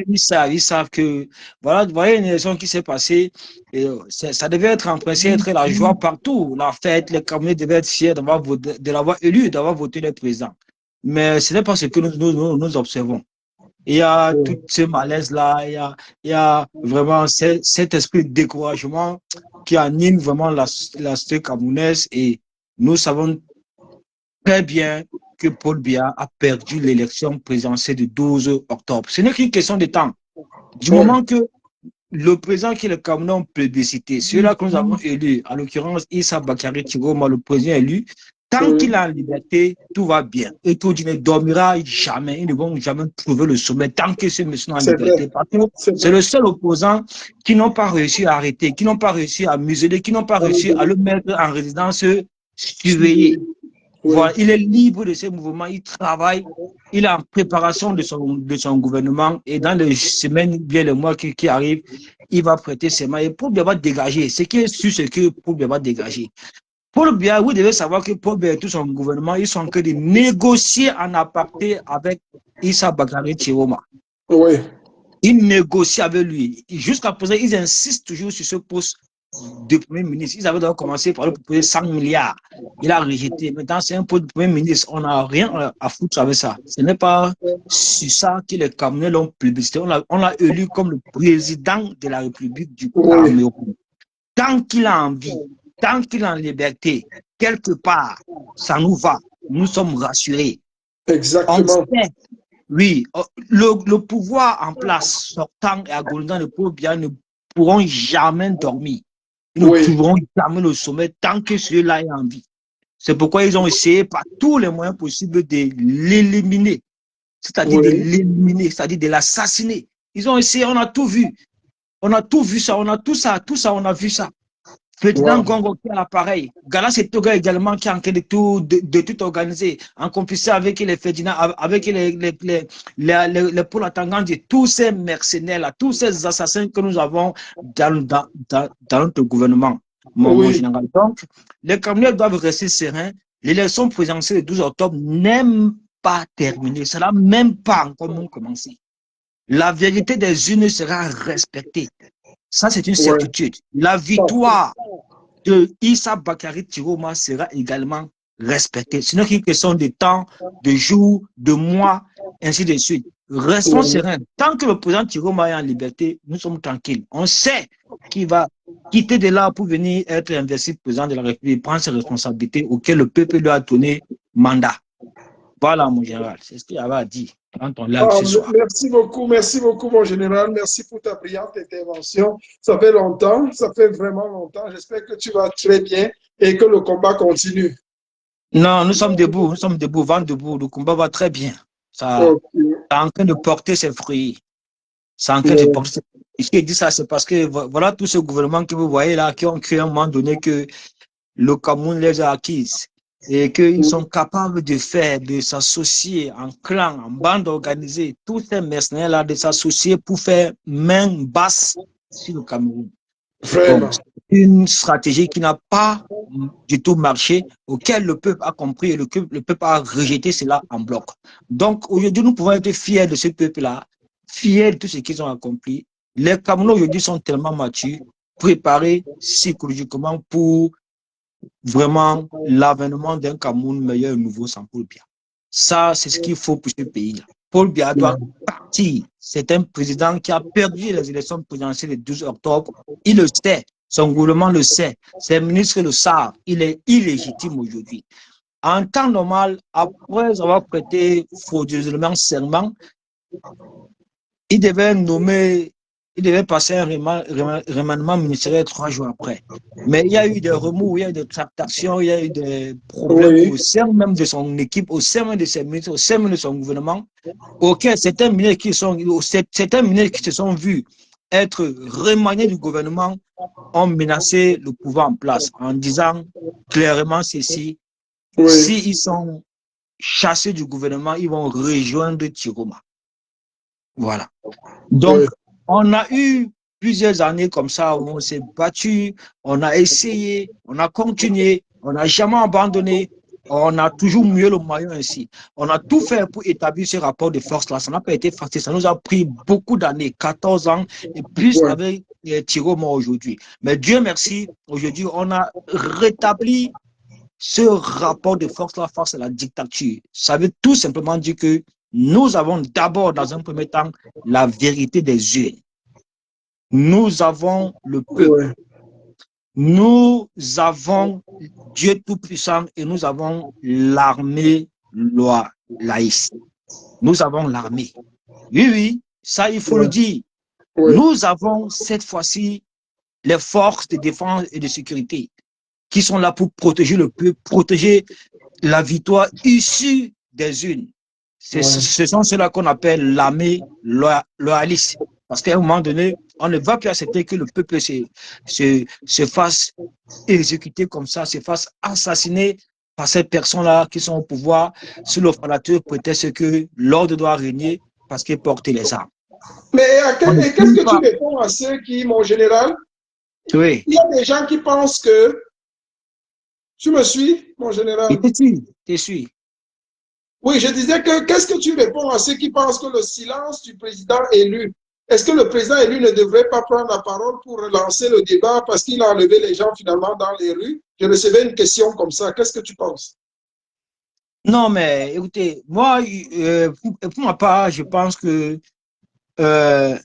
ils savent que, voilà, vous voyez une élection qui s'est passée, et ça devait être en principe être la joie partout, la fête, les Camerounais devaient être fiers de l'avoir élu, d'avoir voté le président. Mais ce n'est pas ce que nous observons. Il y a tout ce malaise-là, il y a vraiment cet esprit de découragement qui anime vraiment la société camerounaise, et nous savons très bien que Paul Biya a perdu l'élection présidentielle du 12 octobre. Ce n'est qu'une question de temps. Du moment que le président qui est le Cameroun ont plébiscité, celui-là que nous avons élu, en l'occurrence Issa Bakary Tiroma, le président élu, tant qu'il est en liberté, tout va bien. Et tout ne dormira jamais. Ils ne vont jamais trouver le sommet tant que ce monsieur est en liberté. Parce que c'est le seul opposant qui n'ont pas réussi à arrêter, qui n'ont pas réussi à museler, qui n'ont pas réussi à le mettre en résidence surveillée. Voilà, il est libre de ses mouvements, il travaille, il est en préparation de son gouvernement, et dans les semaines, bien les mois qui arrivent, il va prêter ses mains et Paul Biya va dégager. Ce qui est sûr, c'est que Paul Biya va dégager. Paul Biya, vous devez savoir que Paul Biya et tout son gouvernement, ils sont en train de négocier en aparté avec Issa Bakary Tiroma. Oui. Ils négocient avec lui. Jusqu'à présent, ils insistent toujours sur ce poste de Premier ministre. Ils avaient d'abord commencé par lui proposer 100 milliards. Il a rejeté. Maintenant, c'est un poste de Premier ministre. On n'a rien à foutre avec ça. Ce n'est pas sur ça que les Camerounais l'ont plébiscité. On l'a élu comme le président de la République du Cameroun. Tant qu'il a envie, tant qu'il est en liberté, quelque part, ça nous va. Nous sommes rassurés. Exactement. On sait, oui, le pouvoir en place, sortant et agonisant de Paul Biya ne pourront jamais dormir. Ils ne trouveront jamais le sommet tant que celui-là est en vie. C'est pourquoi ils ont essayé par tous les moyens possibles de l'éliminer. C'est-à-dire de l'éliminer, c'est-à-dire de l'assassiner. Ils ont essayé, on a tout vu. On a tout vu ça, on a tout ça, on a vu ça. Ferdinand Wow. Gongo qui a l'appareil. Gala Setoga également qui est en train de tout organiser, en complicité avec les Ferdinand, avec les Paul Atangandi, tous ces mercenaires-là, tous ces assassins que nous avons dans notre gouvernement, mon Oui, général. Donc, les Camerounais doivent rester sereins. L'élection présidentielle du 12 octobre n'est même pas terminée. Ça n'a même pas encore commencé. La vérité des urnes sera respectée. Ça, c'est une ouais. certitude. La victoire de Issa Bakary Tiroma sera également respectée. Ce n'est qu'une question de temps, de jours, de mois, ainsi de suite. Restons Ouais. sereins. Tant que le président Tiroma est en liberté, nous sommes tranquilles. On sait qu'il va quitter de là pour venir être investi président de la République, prendre ses responsabilités auxquelles le peuple lui a donné mandat. Voilà, mon général. C'est ce qu'il avait à dire quand on l'a Ah, ce soir. merci beaucoup, mon général. Merci pour ta brillante intervention. Ça fait longtemps, ça fait vraiment longtemps. J'espère que tu vas très bien et que le combat continue. Non, nous sommes debout, vent debout. Le combat va très bien. Ça, Ok. est en train de porter ses fruits. C'est en train de Ouais. porter ses fruits. Et si je dis ça, c'est parce que voilà tout ce gouvernement que vous voyez là, qui ont cru à un moment donné que le Cameroun les a acquises et qu'ils sont capables de faire, de s'associer en clan, en bande organisée, tous ces mercenaires-là, de s'associer pour faire main basse sur le Cameroun. Bon, Vraiment. c'est une stratégie qui n'a pas du tout marché, auquel le peuple a compris et le peuple a rejeté cela en bloc. Donc, aujourd'hui, nous pouvons être fiers de ce peuple-là, fiers de tout ce qu'ils ont accompli. Les Camerounais aujourd'hui sont tellement matures, préparés psychologiquement pour vraiment l'avènement d'un Cameroun meilleur et nouveau sans Paul Biya. Ça, c'est ce qu'il faut pour ce pays-là. Paul Biya doit partir. C'est un président qui a perdu les élections présidentielles le 12 octobre. Il le sait. Son gouvernement le sait. Ses ministres le savent. Il est illégitime aujourd'hui. En temps normal, après avoir prêté frauduleusement serment, il devait nommer, il devait passer un remaniement ministériel 3 jours après. Mais il y a eu des remous, il y a eu des tractations, il y a eu des problèmes Oui, au sein même de son équipe, au sein même de ses ministres, au sein même de son gouvernement, auxquels certains ministres qui se sont vus être remaniés du gouvernement ont menacé le pouvoir en place en disant clairement ceci, oui, s'ils sont chassés du gouvernement, ils vont rejoindre Tiroma. Voilà. oui. Donc, on a eu plusieurs années comme ça où on s'est battu, on a essayé, on a continué, on n'a jamais abandonné, on a toujours mieux le maillot ainsi. On a tout fait pour établir ce rapport de force-là. Ça n'a pas été facile, ça nous a pris beaucoup d'années, 14 ans, et plus Ouais. avec Thierry Mort aujourd'hui. Mais Dieu merci, aujourd'hui, on a rétabli ce rapport de force-là face à la dictature. Ça veut tout simplement dire que nous avons d'abord, dans un premier temps, la vérité des urnes. Nous avons le peuple. Ouais. Nous avons Dieu Tout-Puissant et nous avons l'armée laïque. Nous avons l'armée. Oui, oui, ça, il faut le Ouais. dire. Ouais. Nous avons cette fois-ci les forces de défense et de sécurité qui sont là pour protéger le peuple, protéger la victoire issue des urnes. Ouais. Ce sont ceux-là qu'on appelle l'armée loyaliste. Parce qu'à un moment donné, on ne va plus accepter que le peuple se fasse exécuter comme ça, se fasse assassiner par ces personnes-là qui sont au pouvoir sous le falateur prétexte que l'ordre doit régner parce qu'ils portent les armes. Mais On ne qu'est-ce peut que tu pas. réponds à ceux qui, mon général, Oui, il y a des gens qui pensent que, tu me suis, mon général? je suis. Oui, je disais que qu'est-ce que tu réponds à ceux qui pensent que le silence du président élu, est-ce que le président élu ne devrait pas prendre la parole pour relancer le débat parce qu'il a enlevé les gens finalement dans les rues? Je recevais une question comme ça. Qu'est-ce que tu penses? Non, mais écoutez, moi, pour ma part, je pense que euh,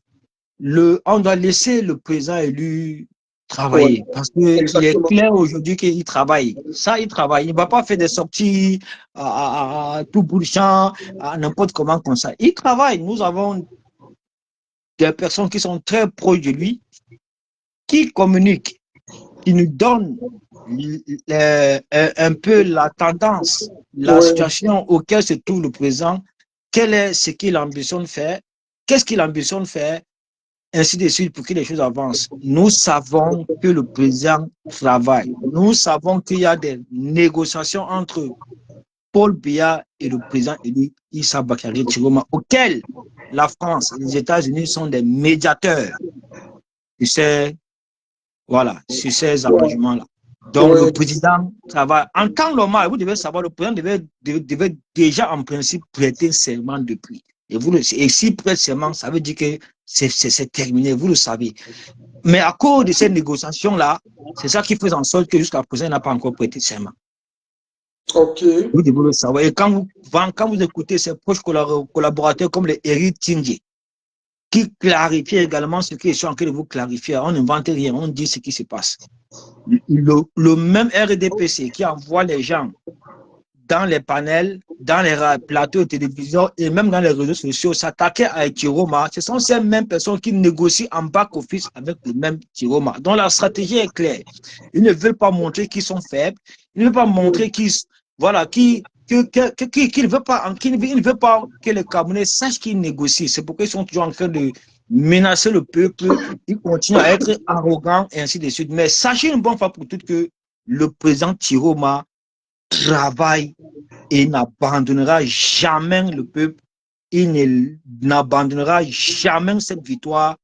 on doit laisser le président élu Oui, travailler parce qu'il est exactement. clair aujourd'hui qu'il travaille. Ça, il travaille. Il ne va pas faire des sorties à tout bout de champ, à n'importe comment comme ça. Il travaille. Nous avons des personnes qui sont très proches de lui, qui communiquent, qui nous donnent un peu la tendance, la Oui, situation auquel se trouve le président, quel est ce qu'il ambitionne faire, qu'est-ce qu'il ambitionne faire, ainsi de suite, pour que les choses avancent. Nous savons que le président travaille. Nous savons qu'il y a des négociations entre Paul Biya et le président élu Issa Bakary Chiroma, auxquels la France et les États-Unis sont des médiateurs sur ces, voilà, sur ces arrangements-là. Donc, le président travaille. En temps normal, vous devez savoir, le président devait déjà en principe prêter serment depuis. Et s'il prête serment, ça veut dire que c'est terminé, vous le savez. Mais à cause de ces négociations-là, c'est ça qui fait en sorte que jusqu'à présent, il n'a pas encore prêté serment. Ok. Vous devez le savoir. Et quand vous écoutez ses proches collaborateurs comme les Eric Tindje, qui clarifient également ce qu'ils sont en train de vous clarifier, on n'invente rien, on dit ce qui se passe. Le même RDPC qui envoie les gens dans les panels, dans les plateaux de télévision et même dans les réseaux sociaux, s'attaquer à Chiroma, ce sont ces mêmes personnes qui négocient en back-office avec le même Chiroma. Donc la stratégie est claire. Ils ne veulent pas montrer qu'ils sont faibles, ils ne veulent pas montrer qu'ils voilà, qu'ils ne veulent pas que les Camerounais sachent qu'ils négocient. C'est pourquoi ils sont toujours en train de menacer le peuple, ils continuent à être arrogants et ainsi de suite. Mais sachez une bonne fois pour toutes que le président Chiroma travaille et n'abandonnera jamais le peuple. Il n'abandonnera jamais cette victoire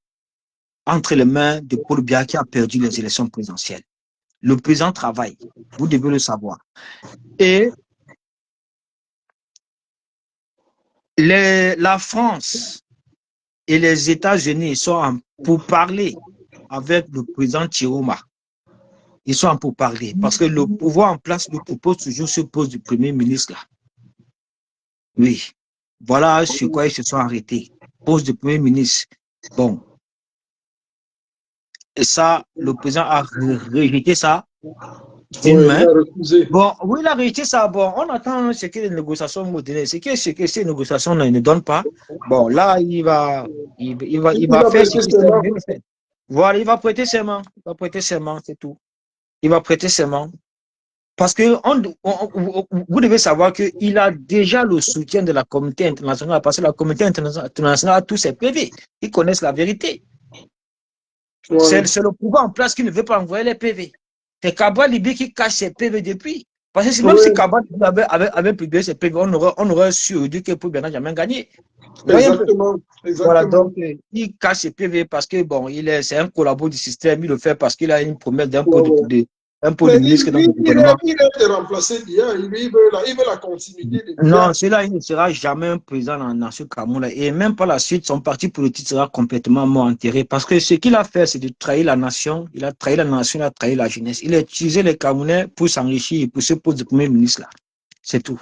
entre les mains de Paul Biya qui a perdu les élections présidentielles. Le président travaille, vous devez le savoir. Et la France et les États-Unis sont pour parler avec le président Chiroma. Ils sont en pourparlers parce que le pouvoir en place le propose toujours ce poste du Premier ministre là. Oui. Voilà sur quoi ils se sont arrêtés. Poste du Premier ministre. Bon. Et ça, le président a rejeté ça d'une main. Bon, oui, il a rejeté ça. Bon, on attend ce que les négociations vont donner. Ce que ces négociations ne donnent pas. Bon, là, il va faire ce qu'il fait. Voilà, il va prêter serment. Il va prêter serment, c'est tout. Il va prêter serment. Parce que vous devez savoir qu'il a déjà le soutien de la communauté internationale, parce que la communauté internationale a tous ses PV. Ils connaissent la vérité. Ouais. C'est le pouvoir en place qui ne veut pas envoyer les PV. C'est Kabal Libye qui cache ses PV depuis. Parce que même si Kabal avait publié ses PV, on aurait su dire que Paul Biya n'a jamais gagné. Exactement. Voilà, donc il cache ses PV parce que bon, c'est un collaborateur du système, il le fait parce qu'il a une promesse d'un peu de ministre dans le gouvernement. Il est remplacé bien, il veut la continuité. Non, celui-là, il ne sera jamais un président dans ce Cameroun-là. Et même par la suite, son parti politique sera complètement mort enterré. Parce que ce qu'il a fait, c'est de trahir la nation. Il a trahi la nation, il a trahi la jeunesse. Il a utilisé les Camerounais pour s'enrichir et pour se poser de premier ministre là. C'est tout.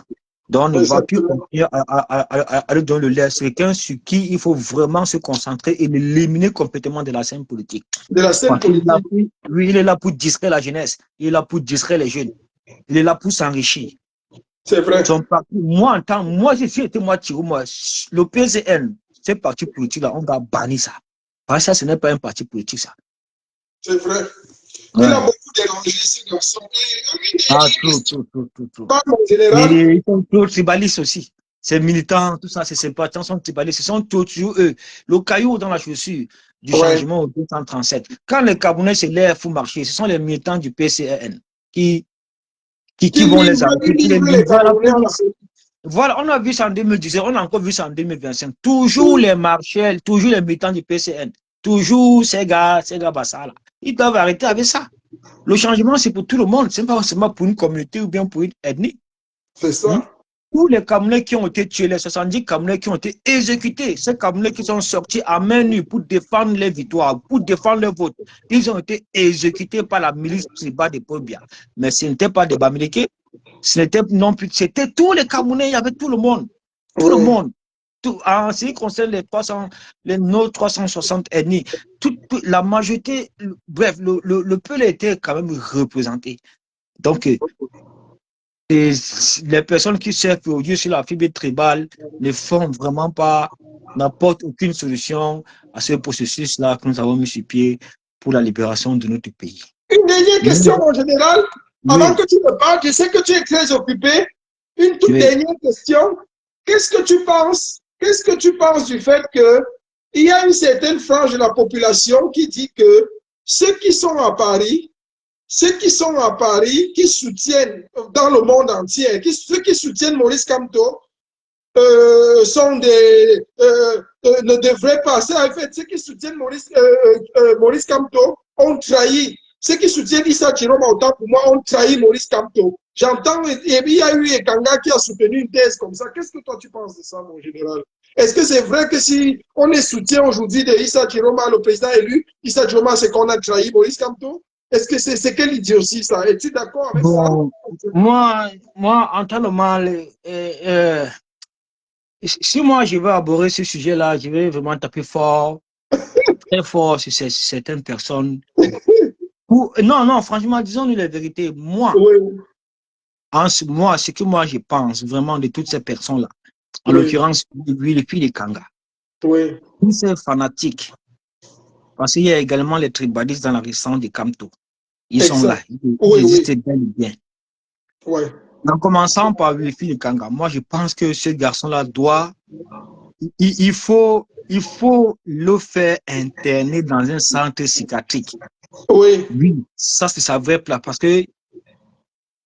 Donc, on ne va plus continuer à lui donner le lait. C'est quelqu'un sur qui il faut vraiment se concentrer et l'éliminer complètement de la scène politique. De la scène politique. Lui, il est là pour distraire la jeunesse. Il est là pour distraire les jeunes. Il est là pour s'enrichir. C'est vrai. Moi, si c'était moi, le PCN, ce parti politique-là, on va bannir ça. Parce que ça, ce n'est pas un parti politique, ça. C'est vrai. Ouais. Il a beaucoup dérangé ces garçons. Tout. En général. Ils sont tous tribalistes aussi. Ces militants, tout ça, ces sympathisants sont tribalistes. Ce sont toujours eux. Le caillou dans la chaussure du changement au 237. Quand les Camerounais se lèvent pour marcher, ce sont les militants du PCN qui vont les arrêter. Voilà, on a vu ça en 2017, on a encore vu ça en 2025. Toujours les marchés, toujours les militants du PCN, toujours ces gars Bassa là. Ils doivent arrêter avec ça. Le changement, c'est pour tout le monde, c'est pas seulement pour une communauté ou bien pour une ethnie. C'est ça. Tous les Camerounais qui ont été tués, les 70 Camerounais qui ont été exécutés, ces Camerounais qui sont sortis à main nue pour défendre les victoires, pour défendre leur vote, ils ont été exécutés par la milice tribale de Paul Biya. Mais ce n'était pas des Bamileke, ce n'était non plus, c'était tous les Camerounais, il y avait tout le monde. Tout le monde. En ce qui concerne nos 360 ethnies, la majorité, bref, le peuple était quand même représenté. Donc, les personnes qui servent aujourd'hui sur la fibre tribale ne font vraiment pas, n'apportent aucune solution à ce processus-là que nous avons mis sur pied pour la libération de notre pays. Une dernière question, mon général. Avant que tu me parles, je sais que tu es très occupé. Une toute dernière question. Qu'est-ce que tu penses du fait que il y a une certaine frange de la population qui dit que ceux qui sont à Paris, qui soutiennent dans le monde entier, ceux qui soutiennent Maurice Kamto, ne devraient pas. En fait, ceux qui soutiennent Maurice Kamto ont trahi. Ceux qui soutiennent Issa Chiroma, autant pour moi, ont trahi Maurice Kamto. J'entends, et il y a eu Ekanga qui a soutenu une thèse comme ça. Qu'est-ce que toi tu penses de ça, mon général? Est-ce que c'est vrai que si on est soutien aujourd'hui de Issa Chiroma, le président élu, Issa Chiroma, c'est qu'on a trahi Maurice Kamto? Est-ce que c'est quelle idiotie ça? Es-tu d'accord avec ça? Moi, en tant que mal, si moi je veux aborder ce sujet-là, je vais vraiment taper fort, très fort sur certaines personnes. Non, franchement, disons-nous la vérité. Moi, oui. Ce que moi je pense vraiment de toutes ces personnes-là, en Oui. l'occurrence, lui, depuis les Kanga, oui. tous ces fanatiques, parce qu'il y a également les tribalistes dans la région de Kamto. Ils sont là, ils existent bel et bien. Oui. En commençant par Wilfried de Kanga, moi je pense que ce garçon-là il faut le faire interner dans un centre psychiatrique. Oui. Oui, ça c'est sa vraie place parce que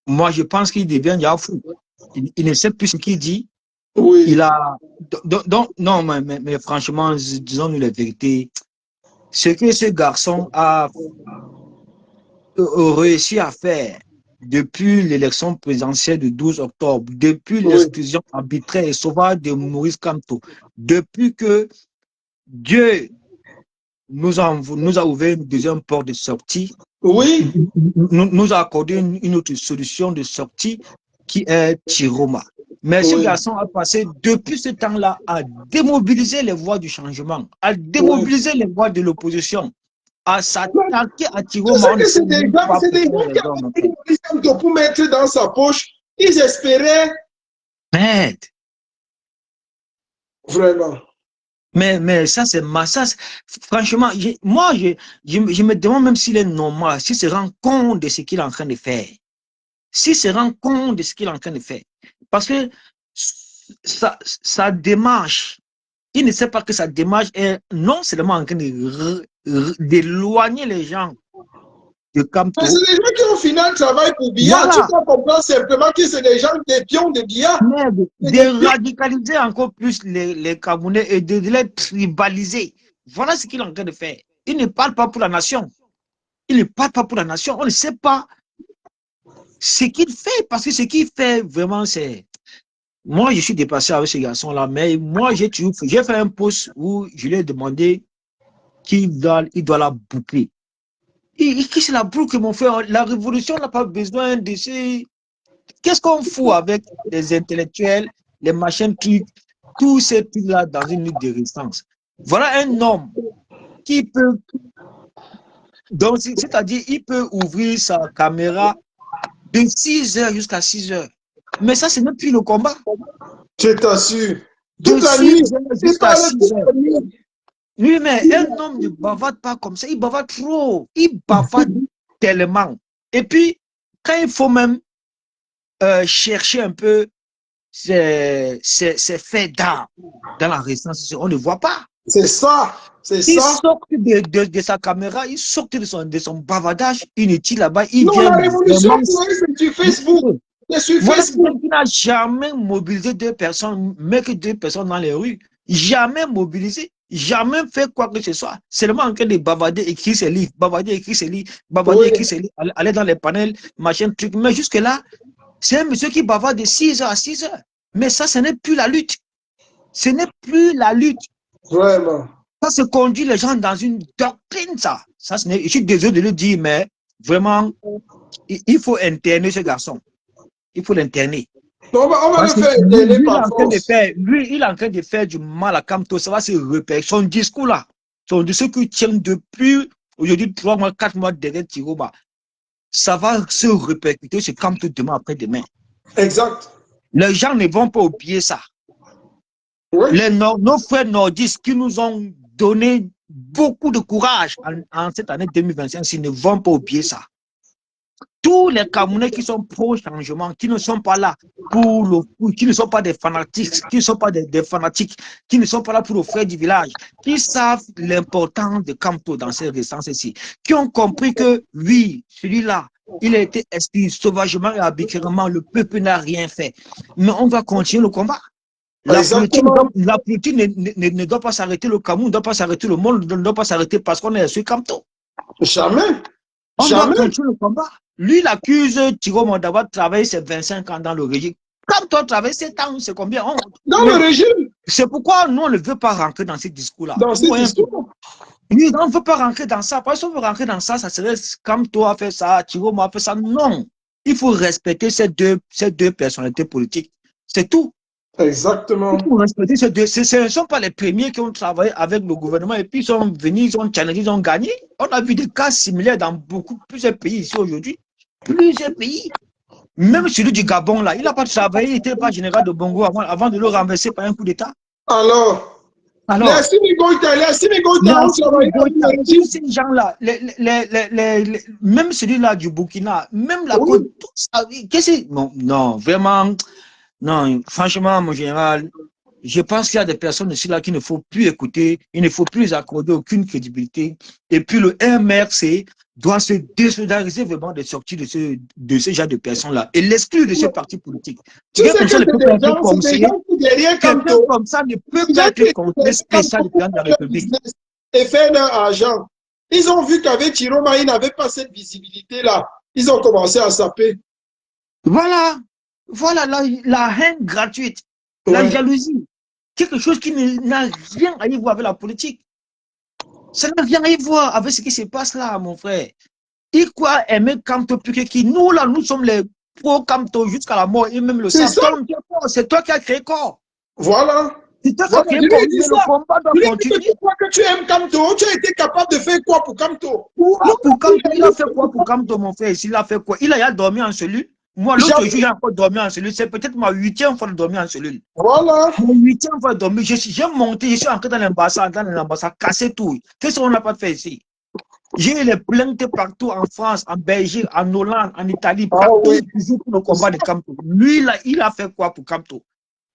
moi je pense qu'il devient fou. Il ne sait plus ce qu'il dit. Oui. Il a donc non mais franchement, disons-nous la vérité. Ce que ce garçon a réussi à faire depuis l'élection présidentielle du 12 octobre, depuis l'exclusion arbitraire et sauvage de Maurice Kamto, depuis que Dieu nous a ouvert une deuxième porte de sortie, nous a accordé une autre solution de sortie qui est Chiroma. Mais ce garçon a passé depuis ce temps-là à démobiliser les voix du changement, à démobiliser les voix de l'opposition, à s'attaquer à Chiroma. Je sais que c'est des gens qui ont pris Maurice Kamto pour mettre dans sa poche. Ils espéraient. Merde. Vraiment. Mais ça, c'est franchement, moi, je me demande même s'il est normal, s'il se rend compte de ce qu'il est en train de faire. S'il se rend compte de ce qu'il est en train de faire. Parce que sa démarche, il ne sait pas que sa démarche est non seulement en train d'éloigner les gens de Kamto. Mais c'est des gens qui au final travaillent pour Biya. Voilà. Tu peux comprendre simplement que c'est des gens, des pions de Biya. De radicaliser encore plus les Camerounais et de les tribaliser. Voilà ce qu'il est en train de faire. Il ne parle pas pour la nation. Il ne parle pas pour la nation. On ne sait pas ce qu'il fait, parce que ce qu'il fait vraiment, c'est... Moi, je suis dépassé avec ce garçon-là, mais moi, j'ai fait un post où je lui ai demandé qu'il doit la boucler. Qui c'est la boucle, mon frère? La révolution n'a pas besoin de ces... Qu'est-ce qu'on fout avec les intellectuels, les machins trucs, tous ces trucs-là dans une lutte de résistance? Voilà un homme qui peut... Donc, c'est-à-dire, il peut ouvrir sa caméra de 6 heures jusqu'à 6 heures. Mais ça, ce n'est plus le combat. Je t'assure. De 6 heures jusqu'à 6 heures. Oui, mais un homme ne bavarde pas comme ça. Il bavarde trop. Il bavarde tellement. Et puis, quand il faut même chercher un peu ses faits d'art dans la résistance, on ne voit pas. C'est ça. C'est ça. Il sort de sa caméra, il sort de son bavardage inutile là-bas. Non, la révolution, c'est sur Facebook. C'est sur Facebook. Il n'a jamais mobilisé 2 personnes, mais que 2 personnes dans les rues. Jamais mobilisé. Jamais fait quoi que ce soit. Seulement en train de bavarder, écrire ses livres, bavarder, écrire ses livres, bavarder, écrire ses livres, aller dans les panels, machin, truc. Mais jusque-là, c'est un monsieur qui bavarde de 6 heures à 6 heures. Mais ça, ce n'est plus la lutte. Ce n'est plus la lutte. Vraiment. Ça se conduit les gens dans une doctrine, ça. Je suis désolé de le dire, mais vraiment, il faut interner ce garçon. Il faut l'interner. On va le faire interner par force. Lui, il est en train de faire du mal à Kamto. Ça va se repérer. Son discours là, son discours qui tient depuis aujourd'hui 3 mois, 4 mois derrière Chiroma, ça va se répercuter sur Kamto demain après-demain. Exact. Les gens ne vont pas oublier ça. Oui. Nos frères nordistes qui nous ont donné beaucoup de courage en cette année 2025, ils ne vont pas oublier ça. Tous les Camerounais qui sont pro-changement, qui ne sont pas là qui ne sont pas des fanatiques, qui ne sont pas des fanatiques, qui ne sont pas là pour le frère du village, qui savent l'importance de Camto dans ces instances-ci, qui ont compris que oui, celui-là, il a été exclu sauvagement et arbitrairement, le peuple n'a rien fait. Mais on va continuer le combat. La politique ne doit pas s'arrêter, le Cameroun ne doit pas s'arrêter, le monde ne doit pas s'arrêter parce qu'on est sur Camto. Jamais. On doit continuer le combat. Lui, il accuse Thierry d'avoir travaillé ses 25 ans dans le régime. Quand on travaille 7 ans, c'est combien? Dans le régime. C'est pourquoi nous, on ne veut pas rentrer dans ce discours-là. Dans ce discours. Oui, on ne veut pas rentrer dans ça. Parce qu'on veut rentrer dans ça, ça serait comme toi a fait ça, Thierry a fait ça. Non. Il faut respecter ces deux personnalités politiques. C'est tout. Exactement. Il faut respecter ces deux. Ce ne sont pas les premiers qui ont travaillé avec le gouvernement et puis ils sont venus, ils ont challengé, ils ont gagné. On a vu des cas similaires dans plusieurs pays ici aujourd'hui. Plusieurs pays. Même celui du Gabon, là, il n'a pas travaillé, il n'était pas général de Bongo avant de le renverser par un coup d'État. Alors ces gens-là, même celui-là du Burkina, même la Côte, tout ça, non, vraiment, non, franchement, mon général, je pense qu'il y a des personnes ici là qu'il ne faut plus écouter, il ne faut plus accorder aucune crédibilité. Et puis le MRC doit se désolidariser vraiment de sortir de ce genre de personnes-là et l'exclure de ce parti politique. Quelqu'un comme ça ne peut pas être conseiller spécial du président de la République. Et faire leur argent. Ils ont vu qu'avec Chiroma, ils n'avaient pas cette visibilité-là. Ils ont commencé à saper. Voilà la haine gratuite. La jalousie, quelque chose qui n'a rien à y voir avec la politique. Ça n'a rien à y voir avec ce qui se passe là, mon frère. Il croit aimer Camto plus que qui. Nous, là, nous sommes les pro-Camto jusqu'à la mort et même le sang. C'est toi qui as créé corps. Voilà. C'est toi qui as créé corps. Le combat doit continuer. Pourquoi que tu aimes Camto? Tu as été capable de faire quoi pour Camto? Il a fait quoi pour Camto, mon frère? Il a fait quoi? Il a dormi en cellule. Moi, l'autre jour, j'ai encore dormi en cellule. C'est peut-être ma 8e fois de dormir en cellule. Voilà. Ma 8e fois de dormir. J'ai monté, je suis entré dans l'ambassade, cassé tout. Qu'est-ce qu'on n'a pas fait ici? J'ai eu les plaintes partout en France, en Belgique, en Hollande, en Italie, partout, toujours pour le combat de Camto. Lui, là, il a fait quoi pour Camto?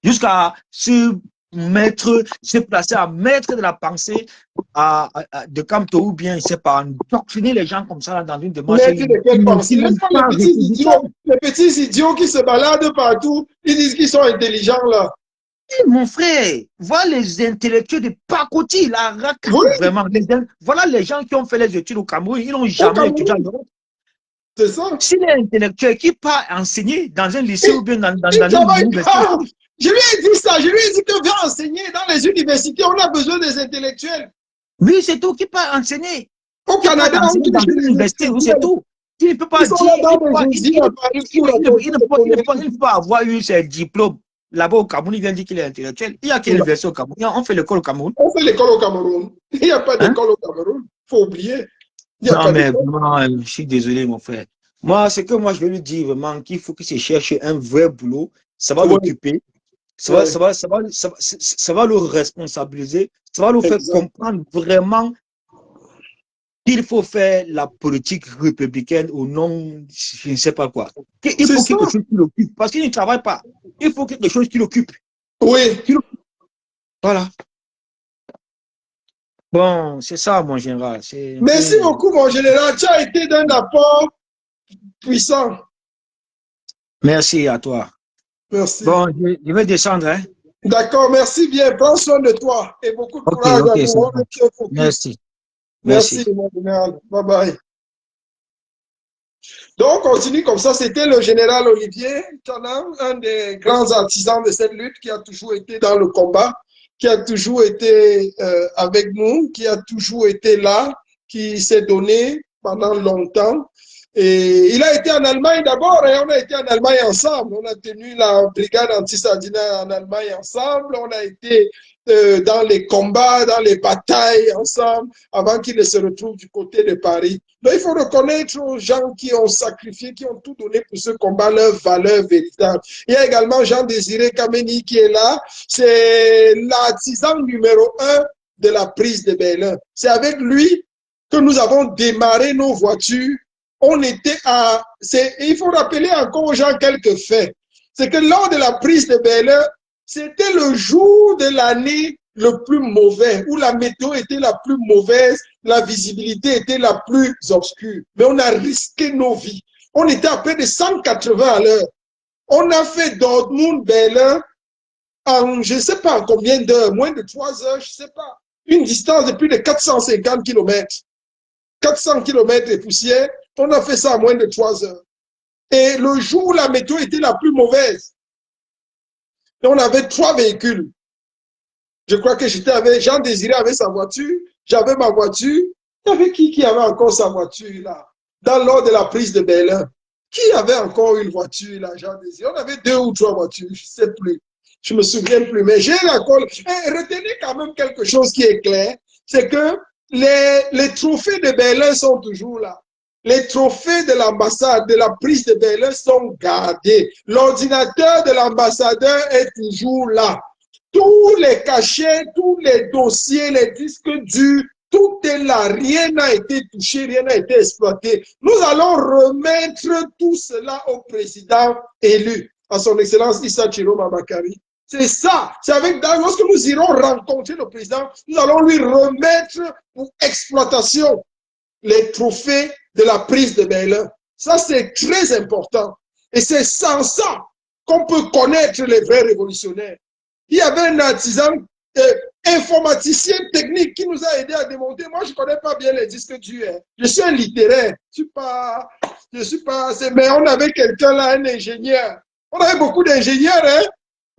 Jusqu'à se placer à maître de la pensée de Camto, ou bien, il sait pas, endoctriner les gens comme ça là, dans une démarche. Les petits idiots qui se baladent partout, ils disent qu'ils sont intelligents là. Mon frère, voilà les intellectuels de pacotille, la racaille, vraiment. Voilà les gens qui ont fait les études au Cameroun, ils n'ont jamais étudié en Europe. C'est ça. Si les intellectuels qui part enseigner dans un lycée ou bien dans une université. Je lui ai dit ça, je lui ai dit que viens enseigner dans les universités, on a besoin des intellectuels. Oui, c'est tout, qui part enseigner. Au Canada, dans une université, c'est tout. Il ne peut pas dire, il ne peut pas avoir eu ses diplômes. Là-bas au Cameroun, il vient dire qu'il est intellectuel. Il y a quelle université au Cameroun? On fait l'école au Cameroun. On fait l'école au Cameroun. Il n'y a pas d'école au Cameroun. Il faut oublier. Non, mais vraiment, je suis désolé, mon frère. Moi, c'est que moi, je vais lui dire vraiment qu'il faut qu'il se cherche un vrai boulot. Ça va l'occuper. Ça va le responsabiliser. Ça va le faire comprendre vraiment qu'il faut faire la politique républicaine au nom, je ne sais pas quoi. Il faut quelque chose qui l'occupe. Parce qu'il ne travaille pas. Il faut quelque chose qui l'occupe. Oui. Voilà. Bon, c'est ça, mon général. Merci beaucoup, mon général. Tu as été d'un apport puissant. Merci à toi. Merci. Bon, je vais descendre. Hein? D'accord, merci bien. Prends soin de toi et beaucoup de courage à vous. Merci. Merci, mon général. Bye bye. Donc, on continue comme ça. C'était le général Olivier Tchanam, un des grands artisans de cette lutte qui a toujours été dans le combat, qui a toujours été avec nous, qui a toujours été là, qui s'est donné pendant longtemps. Et il a été en Allemagne d'abord, et on a été en Allemagne ensemble. On a tenu la brigade anti-sardinaire en Allemagne ensemble. On a été dans les combats, dans les batailles ensemble, avant qu'il ne se retrouve du côté de Paris. Donc, il faut reconnaître aux gens qui ont sacrifié, qui ont tout donné pour ce combat, leur valeur véritable. Il y a également Jean-Désiré Kameni qui est là. C'est l'artisan numéro 1 de la prise de Berlin. C'est avec lui que nous avons démarré nos voitures. on était à... Il faut rappeler encore aux gens quelques faits. C'est que lors de la prise de Bel-Air, c'était le jour de l'année le plus mauvais, où la météo était la plus mauvaise, la visibilité était la plus obscure. Mais on a risqué nos vies. On était à près de 180 à l'heure. On a fait Dortmund-Berlin en, je ne sais pas en combien d'heures, moins de 3 heures, je ne sais pas. Une distance de plus de 450 km. 400 km de poussière, on a fait ça en moins de 3 heures. Et le jour où la météo était la plus mauvaise, on avait 3 véhicules. Je crois que j'étais avec Jean Désiré avec sa voiture, j'avais ma voiture. Il y avait qui avait encore sa voiture là, lors de la prise de Berlin? Qui avait encore une voiture là, Jean Désiré? On avait 2 ou 3 voitures, je ne sais plus. Je ne me souviens plus, mais j'ai encore... retenez quand même quelque chose qui est clair, c'est que les trophées de Berlin sont toujours là. Les trophées de l'ambassade, de la prise de Berlin sont gardés. L'ordinateur de l'ambassadeur est toujours là. Tous les cachets, tous les dossiers, les disques durs, tout est là. Rien n'a été touché, rien n'a été exploité. Nous allons remettre tout cela au président élu, à son Excellence Issa Chiroma Bakari. C'est ça. C'est avec, lorsque nous irons rencontrer le président, nous allons lui remettre pour exploitation les trophées de la prise de Berlin. Ça, c'est très important. Et c'est sans ça qu'on peut connaître les vrais révolutionnaires. Il y avait un artisan informaticien technique qui nous a aidé à démonter. Moi, je ne connais pas bien les disques durs. Je suis un littéraire. Je suis pas, mais on avait quelqu'un là, un ingénieur. On avait beaucoup d'ingénieurs, hein.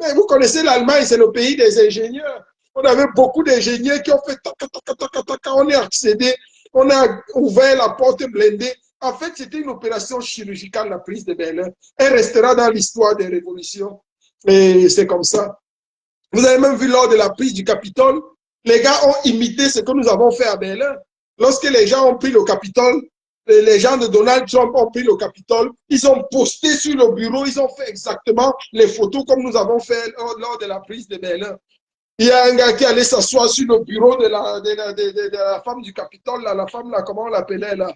Mais vous connaissez l'Allemagne, c'est le pays des ingénieurs. On avait beaucoup d'ingénieurs qui ont fait on est accédé, on a ouvert la porte blindée. En fait, c'était une opération chirurgicale, la prise de Berlin. Elle restera dans l'histoire des révolutions. Et c'est comme ça. Vous avez même vu lors de la prise du Capitole, les gars ont imité ce que nous avons fait à Berlin. Lorsque les gens ont pris le Capitole, les gens de Donald Trump ont pris le Capitole, ils ont posté sur le bureau, ils ont fait exactement les photos comme nous avons fait lors de la prise de Berlin. Il y a un gars qui allait s'asseoir sur le bureau de la femme du Capitole, là, la femme, là, comment on l'appelait là.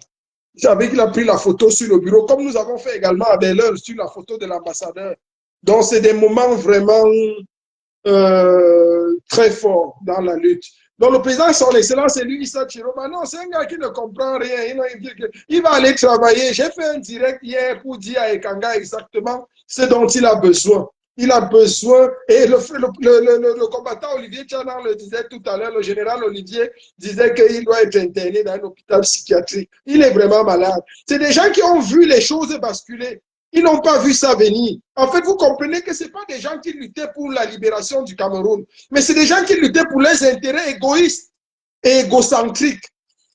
J'avais qu'il a pris la photo sur le bureau, comme nous avons fait également à Berlin sur la photo de l'ambassadeur. Donc, c'est des moments vraiment très forts dans la lutte. Donc, le président, son excellence, c'est lui, Issa Chiroma. Non, c'est un gars qui ne comprend rien. Il va aller travailler. J'ai fait un direct hier pour dire à Ekanga exactement ce dont il a besoin. Il a besoin, et le combattant Olivier Tchanan le disait tout à l'heure, le général Olivier disait qu'il doit être interné dans un hôpital psychiatrique. Il est vraiment malade. C'est des gens qui ont vu les choses basculer. Ils n'ont pas vu ça venir. En fait, vous comprenez que ce n'est pas des gens qui luttaient pour la libération du Cameroun, mais c'est des gens qui luttaient pour les intérêts égoïstes et égocentriques.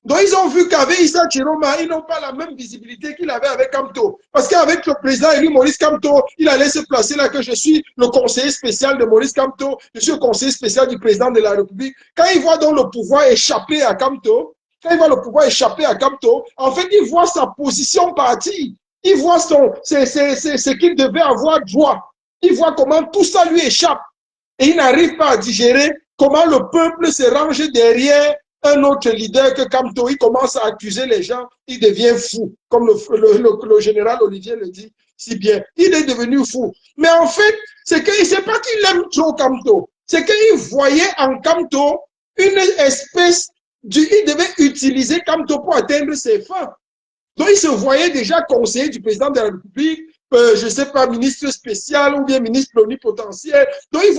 Donc, ils ont vu qu'avec Issa Chiroma, ils n'ont pas la même visibilité qu'il avait avec Kamto. Parce qu'avec le président élu Maurice Kamto, il allait se placer là que je suis le conseiller spécial de Maurice Kamto, je suis le conseiller spécial du président de la République. Quand il voit donc le pouvoir échapper à Kamto, en fait, il voit sa position partir. Il voit ce qu'il devait avoir droit. Il voit comment tout ça lui échappe. Et il n'arrive pas à digérer comment le peuple se range derrière un autre leader que Kamto. Il commence à accuser les gens. Il devient fou, comme le général Olivier le dit si bien. Il est devenu fou. Mais en fait, c'est pas qu'il aime trop Kamto. C'est qu'il voyait en Kamto une espèce il devait utiliser Kamto pour atteindre ses fins. Donc, il se voyait déjà conseiller du président de la République, je ne sais pas, ministre spécial ou bien ministre plénipotentiaire. Donc, il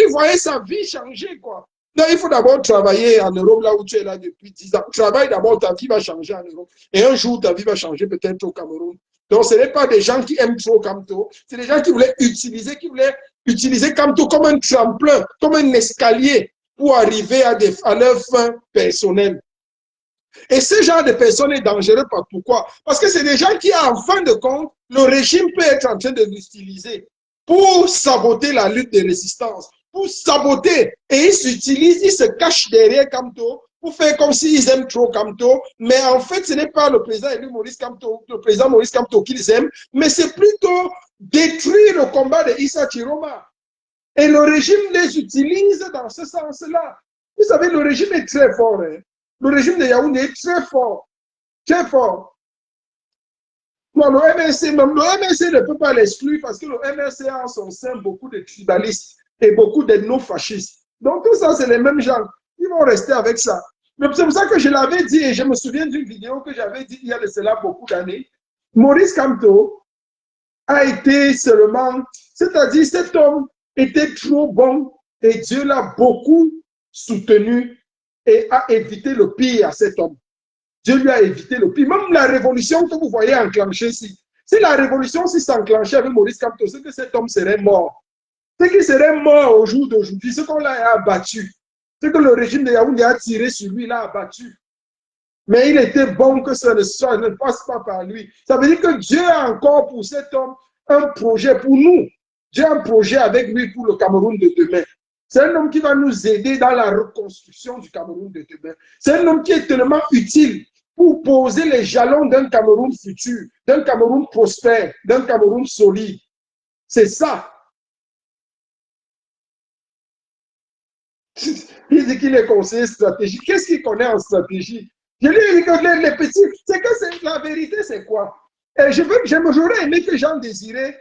voyait sa vie changer, quoi. Donc, il faut d'abord travailler en Europe, là où tu es là depuis 10 ans. Travaille d'abord, ta vie va changer en Europe. Et un jour, ta vie va changer peut-être au Cameroun. Donc, ce n'est pas des gens qui aiment trop Kamto. C'est des gens qui voulaient utiliser Kamto comme un tremplin, comme un escalier pour arriver à leur fin personnelle. Et ce genre de personnes est dangereux. Pourquoi? Parce que c'est des gens qui, en fin de compte, le régime peut être en train de l'utiliser pour saboter la lutte de résistance, pour saboter. Et ils se cachent derrière Kamto pour faire comme s'ils aiment trop Kamto. Mais en fait, ce n'est pas le président élu Maurice Kamto, le président Maurice Kamto qu'ils aiment, mais c'est plutôt détruire le combat de Issa Chiroma. Et le régime les utilise dans ce sens-là. Vous savez, le régime est très fort, hein. Le régime de Yaoundé est très fort. Très fort. Non, le MRC, même le MRC ne peut pas l'exclure parce que le MRC a en son sein beaucoup de tribalistes et beaucoup de non-fascistes. Donc, tout ça, c'est les mêmes gens. Ils vont rester avec ça. C'est pour ça que je l'avais dit et je me souviens d'une vidéo que j'avais dit il y a de cela beaucoup d'années. Maurice Kamto a été seulement, c'est-à-dire cet homme était trop bon et Dieu l'a beaucoup soutenu et a évité le pire à cet homme. Dieu lui a évité le pire. Même la révolution que vous voyez enclenchée ici, si la révolution s'enclenchait avec Maurice Kamto, c'est que cet homme serait mort. C'est qu'il serait mort au jour d'aujourd'hui, ce qu'on l'a abattu. C'est que le régime de Yaoundé a tiré sur lui, l'a abattu. Mais il était bon que ça ne passe pas par lui. Ça veut dire que Dieu a encore pour cet homme un projet pour nous. Dieu a un projet avec lui pour le Cameroun de demain. C'est un homme qui va nous aider dans la reconstruction du Cameroun de demain. C'est un homme qui est tellement utile pour poser les jalons d'un Cameroun futur, d'un Cameroun prospère, d'un Cameroun solide. C'est ça. Il dit qu'il est conseiller stratégique. Qu'est-ce qu'il connaît en stratégie? Je lui ai dit que les petits, c'est que la vérité, c'est quoi? Et j'aurais aimé que Jean Désiré,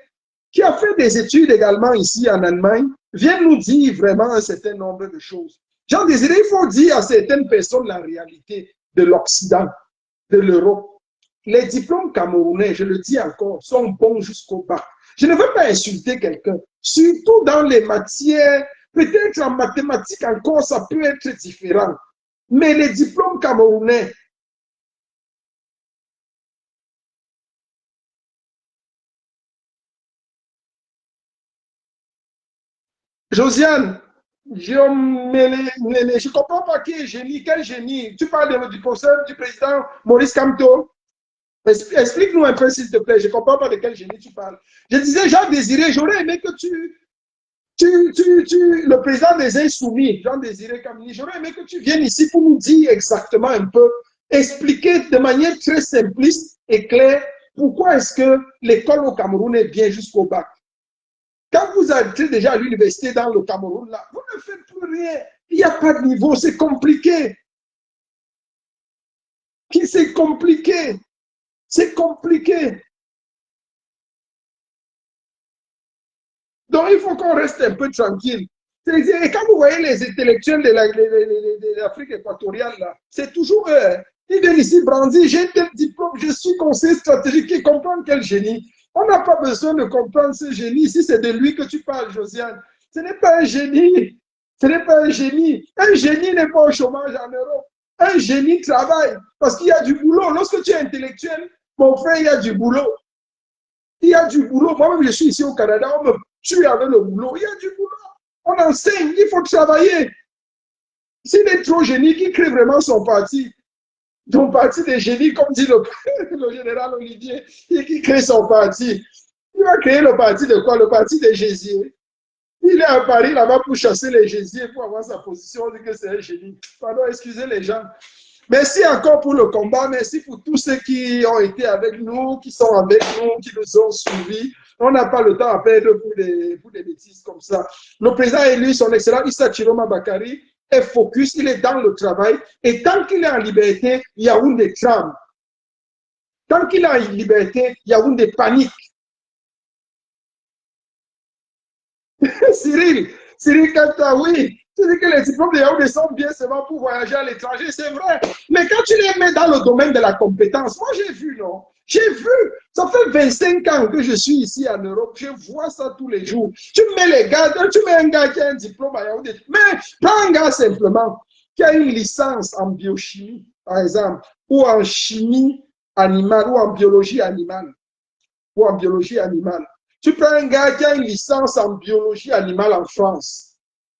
qui a fait des études également ici en Allemagne, vienne nous dire vraiment un certain nombre de choses. Jean Désiré, il faut dire à certaines personnes la réalité de l'Occident, de l'Europe. Les diplômes camerounais, je le dis encore, sont bons jusqu'au bas. Je ne veux pas insulter quelqu'un, surtout dans les matières, peut-être en mathématiques encore, ça peut être différent. Mais les diplômes camerounais, Josiane, je ne comprends pas qui est génie, quel génie. Tu parles du professeur, du président Maurice Kamto. Explique-nous un peu, s'il te plaît. Je ne comprends pas de quel génie tu parles. Je disais, Jean Désiré, j'aurais aimé que le président des Insoumis, Jean Désiré Kamini, j'aurais aimé que tu viennes ici pour nous dire exactement un peu, expliquer de manière très simpliste et claire pourquoi est-ce que l'école au Cameroun est bien jusqu'au bac. Quand vous êtes déjà à l'université dans le Cameroun, là, vous ne faites plus rien. Il n'y a pas de niveau, c'est compliqué. C'est compliqué. C'est compliqué. Donc, il faut qu'on reste un peu tranquille. Et quand vous voyez les intellectuels de l'Afrique équatoriale, là, c'est toujours eux. Ils viennent ici brandir, j'ai tel diplôme, je suis conseiller stratégique, qui comprend quel génie. On n'a pas besoin de comprendre ce génie. Si c'est de lui que tu parles, Josiane, ce n'est pas un génie. Ce n'est pas un génie. Un génie n'est pas au chômage en Europe. Un génie travaille parce qu'il y a du boulot. Lorsque tu es intellectuel, mon frère, il y a du boulot. Il y a du boulot. Moi-même, je suis ici au Canada, on me tue avec le boulot. Il y a du boulot. On enseigne, il faut travailler. S'il est trop génie, qui crée vraiment son parti? Son parti des génies, comme dit le général Olivier, qui crée son parti. Il va créer le parti de quoi? Le parti des Jésiers. Il est à Paris là-bas pour chasser les Jésiers, pour avoir sa position, on dit que c'est un génie. Pardon, excusez les gens. Merci encore pour le combat. Merci pour tous ceux qui ont été avec nous, qui sont avec nous, qui nous ont suivis. On n'a pas le temps à perdre pour des bêtises comme ça. Le président élu, son excellent Issa Chiroma Bakari, est focus, il est dans le travail. Et tant qu'il est en liberté, Yaoundé tremble. Tant qu'il est en liberté, Yaoundé panique. Cyril Kanta, oui. Tu dis que les diplômes de Yaoundé sont bien seulement pour voyager à l'étranger, c'est vrai. Mais quand tu les mets dans le domaine de la compétence, moi j'ai vu, non? J'ai vu. Ça fait 25 ans que je suis ici en Europe. Je vois ça tous les jours. Tu mets les gars, tu mets un gars qui a un diplôme à Yaoundé. Mais prends un gars simplement qui a une licence en biochimie, par exemple, ou en chimie animale, ou en biologie animale, ou en biologie animale. Tu prends un gars qui a une licence en biologie animale en France.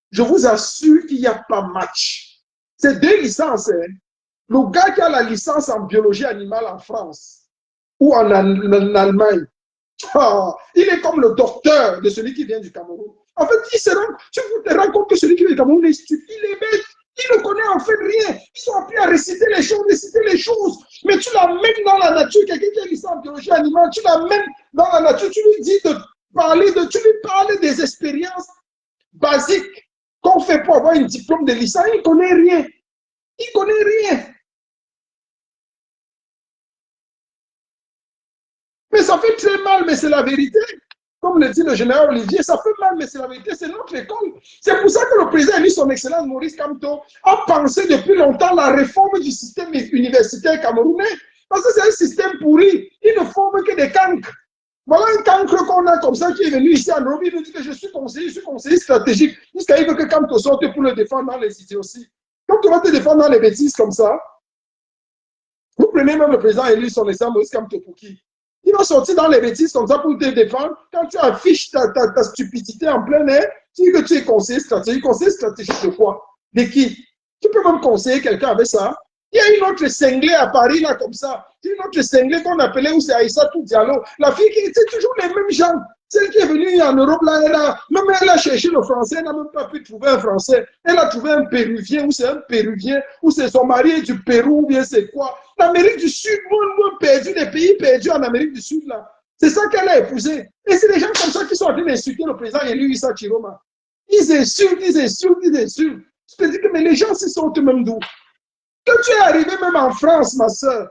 Je vous assure qu'il n'y a pas match. C'est deux licences. Hein. Le gars qui a la licence en biologie animale en France ou en Allemagne, il est comme le docteur de celui qui vient du Cameroun. En fait, tu te rends compte que celui qui vient du Cameroun est stupide, il est bête. Il ne connaît en fait rien. Ils ont appris à réciter les choses. Mais tu l'amènes dans la nature. Quelqu'un qui a licence en biologie animale, tu l'amènes dans la nature. Tu lui dis tu lui parles des expériences basiques qu'on fait pour avoir un diplôme de licence. Il ne connaît rien. Il ne connaît rien. fait très mal, mais c'est la vérité. Comme le dit le général Olivier, ça fait mal, mais c'est la vérité, c'est notre école. C'est pour ça que le président élu, son excellence Maurice Kamto, a pensé depuis longtemps la réforme du système universitaire camerounais. Parce que c'est un système pourri. Il ne forme que des cancres. Voilà un cancre qu'on a comme ça qui est venu ici en Europe. Il nous dit que je suis conseiller stratégique. Jusqu'à il veut que Kamto sorte pour le défendre dans les idées aussi. Quand tu vas te défendre dans les bêtises comme ça, vous prenez même le président élu, son excellence Maurice Kamto pour qui? Il va sortir dans les bêtises comme ça pour te défendre. Quand tu affiches ta stupidité en plein air, tu dis que tu es conseiller stratégique. Conseiller stratégique de quoi? De qui? Tu peux même conseiller quelqu'un avec ça. Il y a une autre cinglée à Paris, là, comme ça. Une autre cinglée qu'on appelait, où c'est Aïssatou Diallo. La fille qui était toujours les mêmes gens. Celle qui est venue en Europe, là, même elle a cherché le français, elle n'a même pas pu trouver un français. Elle a trouvé un Péruvien, ou c'est un Péruvien, ou c'est son mari du Pérou, ou bien c'est quoi. L'Amérique du Sud, nous perdu, les pays perdus en Amérique du Sud, là. C'est ça qu'elle a épousé. Et c'est des gens comme ça qui sont en train d'insulter le président élu Issa Chiroma. Ils insultent. Je te dis que mais les gens se sont eux-mêmes d'où? Quand tu es arrivé même en France, ma soeur,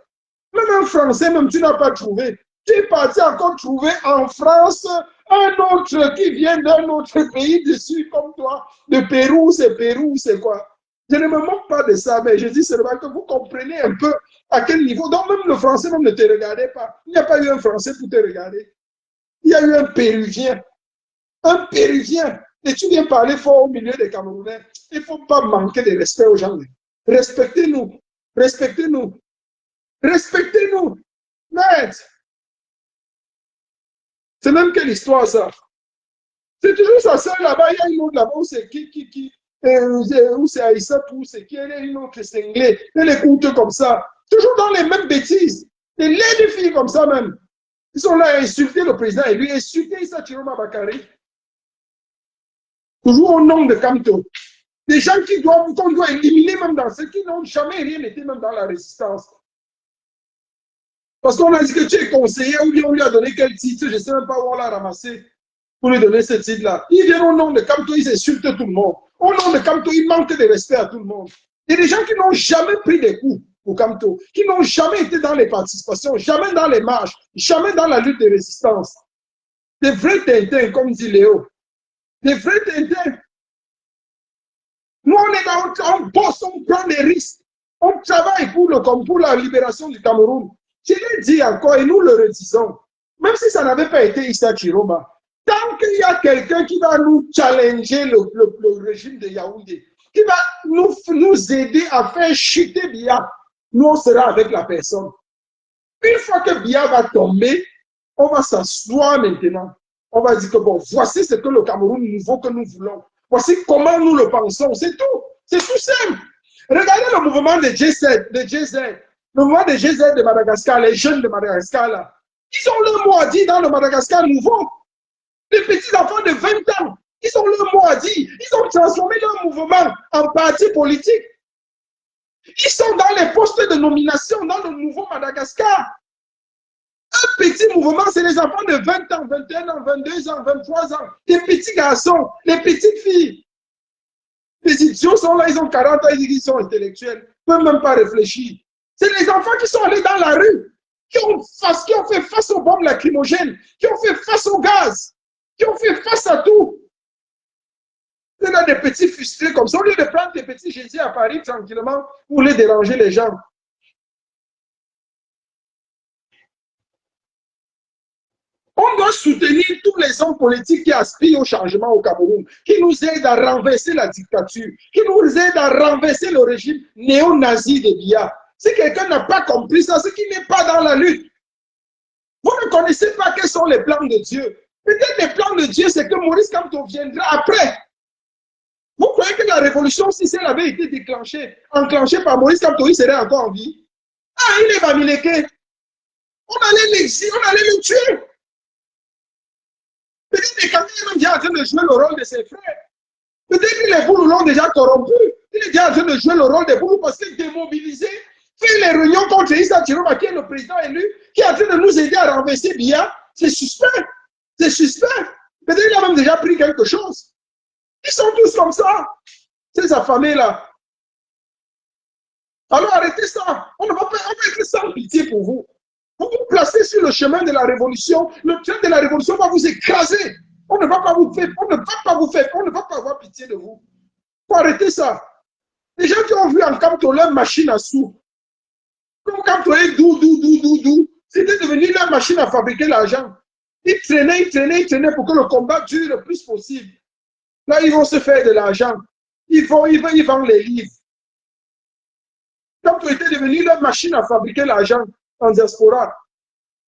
même un Français, même tu n'as pas trouvé. Tu es parti encore trouver en France un autre qui vient d'un autre pays dessus comme toi. De Pérou, c'est quoi? Je ne me moque pas de ça, mais je dis seulement que vous comprenez un peu à quel niveau. Donc même le français même ne te regardait pas. Il n'y a pas eu un français pour te regarder. Il y a eu un Péruvien. Un Péruvien. Et tu viens parler fort au milieu des Camerounais. Il ne faut pas manquer de respect aux gens. Respectez-nous. Respectez-nous. Respectez-nous. Merde. C'est même quelle histoire ça? C'est toujours ça, ça là-bas, il y a une autre là-bas où c'est où c'est Aïssa, où c'est qui, elle est une autre cinglée, elle écoute comme ça. Toujours dans les mêmes bêtises. Des laides filles comme ça même. Ils sont là à insulter le président et lui insulter Issa Chiroma Bakary. Toujours au nom de Kamto. Des gens qu'on doit éliminer même dans ceux qui n'ont jamais rien été même dans la résistance. Parce qu'on a dit que tu es conseiller, ou bien on lui a donné quel titre, je ne sais même pas où on l'a ramassé pour lui donner ce titre-là. Ils viennent au nom de Kamto, ils insultent tout le monde. Au nom de Kamto, ils manquent de respect à tout le monde. Il y a des gens qui n'ont jamais pris des coups pour Kamto, qui n'ont jamais été dans les participations, jamais dans les marches, jamais dans la lutte de résistance. Des vrais Tintins, comme dit Léo. Des vrais Tintins. Nous, on est là, on bosse, on prend des risques. On travaille pour la libération du Cameroun. Je l'ai dit encore et nous le redisons. Même si ça n'avait pas été Issa Chiroma, tant qu'il y a quelqu'un qui va nous challenger le régime de Yaoundé, qui va nous aider à faire chuter Biya, nous on sera avec la personne. Une fois que Biya va tomber, on va s'asseoir maintenant. On va dire que bon, voici ce que le Cameroun nouveau que nous voulons. Voici comment nous le pensons. C'est tout. C'est tout simple. Regardez le mouvement de GZ, le mouvement de GZ de Madagascar, les jeunes de Madagascar là. Ils ont leur mot à dire dans le Madagascar nouveau. Les petits enfants de 20 ans, ils ont leur mot à dire. Ils ont transformé leur mouvement en parti politique. Ils sont dans les postes de nomination dans le nouveau Madagascar. Un petit mouvement, c'est les enfants de 20 ans, 21 ans, 22 ans, 23 ans. Les petits garçons, les petites filles. Les idiots sont là, ils ont 40 ans, ils sont intellectuels. Ils ne peuvent même pas réfléchir. C'est les enfants qui sont allés dans la rue, qui ont fait face aux bombes lacrymogènes, qui ont fait face au gaz, qui ont fait face à tout. Il y a des petits frustrés comme ça, au lieu de prendre des petits jésus à Paris tranquillement pour les déranger les gens. On doit soutenir tous les hommes politiques qui aspirent au changement au Cameroun, qui nous aident à renverser la dictature, qui nous aident à renverser le régime néo-nazi de Biya. Si quelqu'un n'a pas compris ça, c'est qu'il n'est pas dans la lutte. Vous ne connaissez pas quels sont les plans de Dieu. Peut-être les plans de Dieu, c'est que Maurice Kamto viendra après. Vous croyez que la révolution, si elle avait été enclenchée par Maurice Kamto, il serait encore en vie? Ah, il est Bamileke. On allait l'exiler, on allait le tuer. Peut-être que quand il est déjà en train de jouer le rôle de ses frères. Peut-être que les Boulous l'ont déjà corrompu. Il est déjà en train de jouer le rôle des Boulous parce qu'il est démobilisé. Fait les réunions contre Issa Chiroma, qui est le président élu, qui est en train de nous aider à renverser Biya. C'est suspect. C'est suspect. Peut-être qu'il a même déjà pris quelque chose. Ils sont tous comme ça. Ces affamés-là. Alors arrêtez ça. On ne va pas être sans pitié pour vous. Vous vous placez sur le chemin de la révolution. Le train de la révolution va vous écraser. On ne va pas vous faire, on ne va pas vous faire, on ne va pas avoir pitié de vous. Il faut arrêter ça. Les gens qui ont vu en Kamto leur machine à sous, comme Kamto est doux, c'était devenu leur machine à fabriquer l'argent. Ils traînaient pour que le combat dure le plus possible. Là, ils vont se faire de l'argent. Ils vendent les livres. Kamto était devenu leur machine à fabriquer l'argent en diaspora.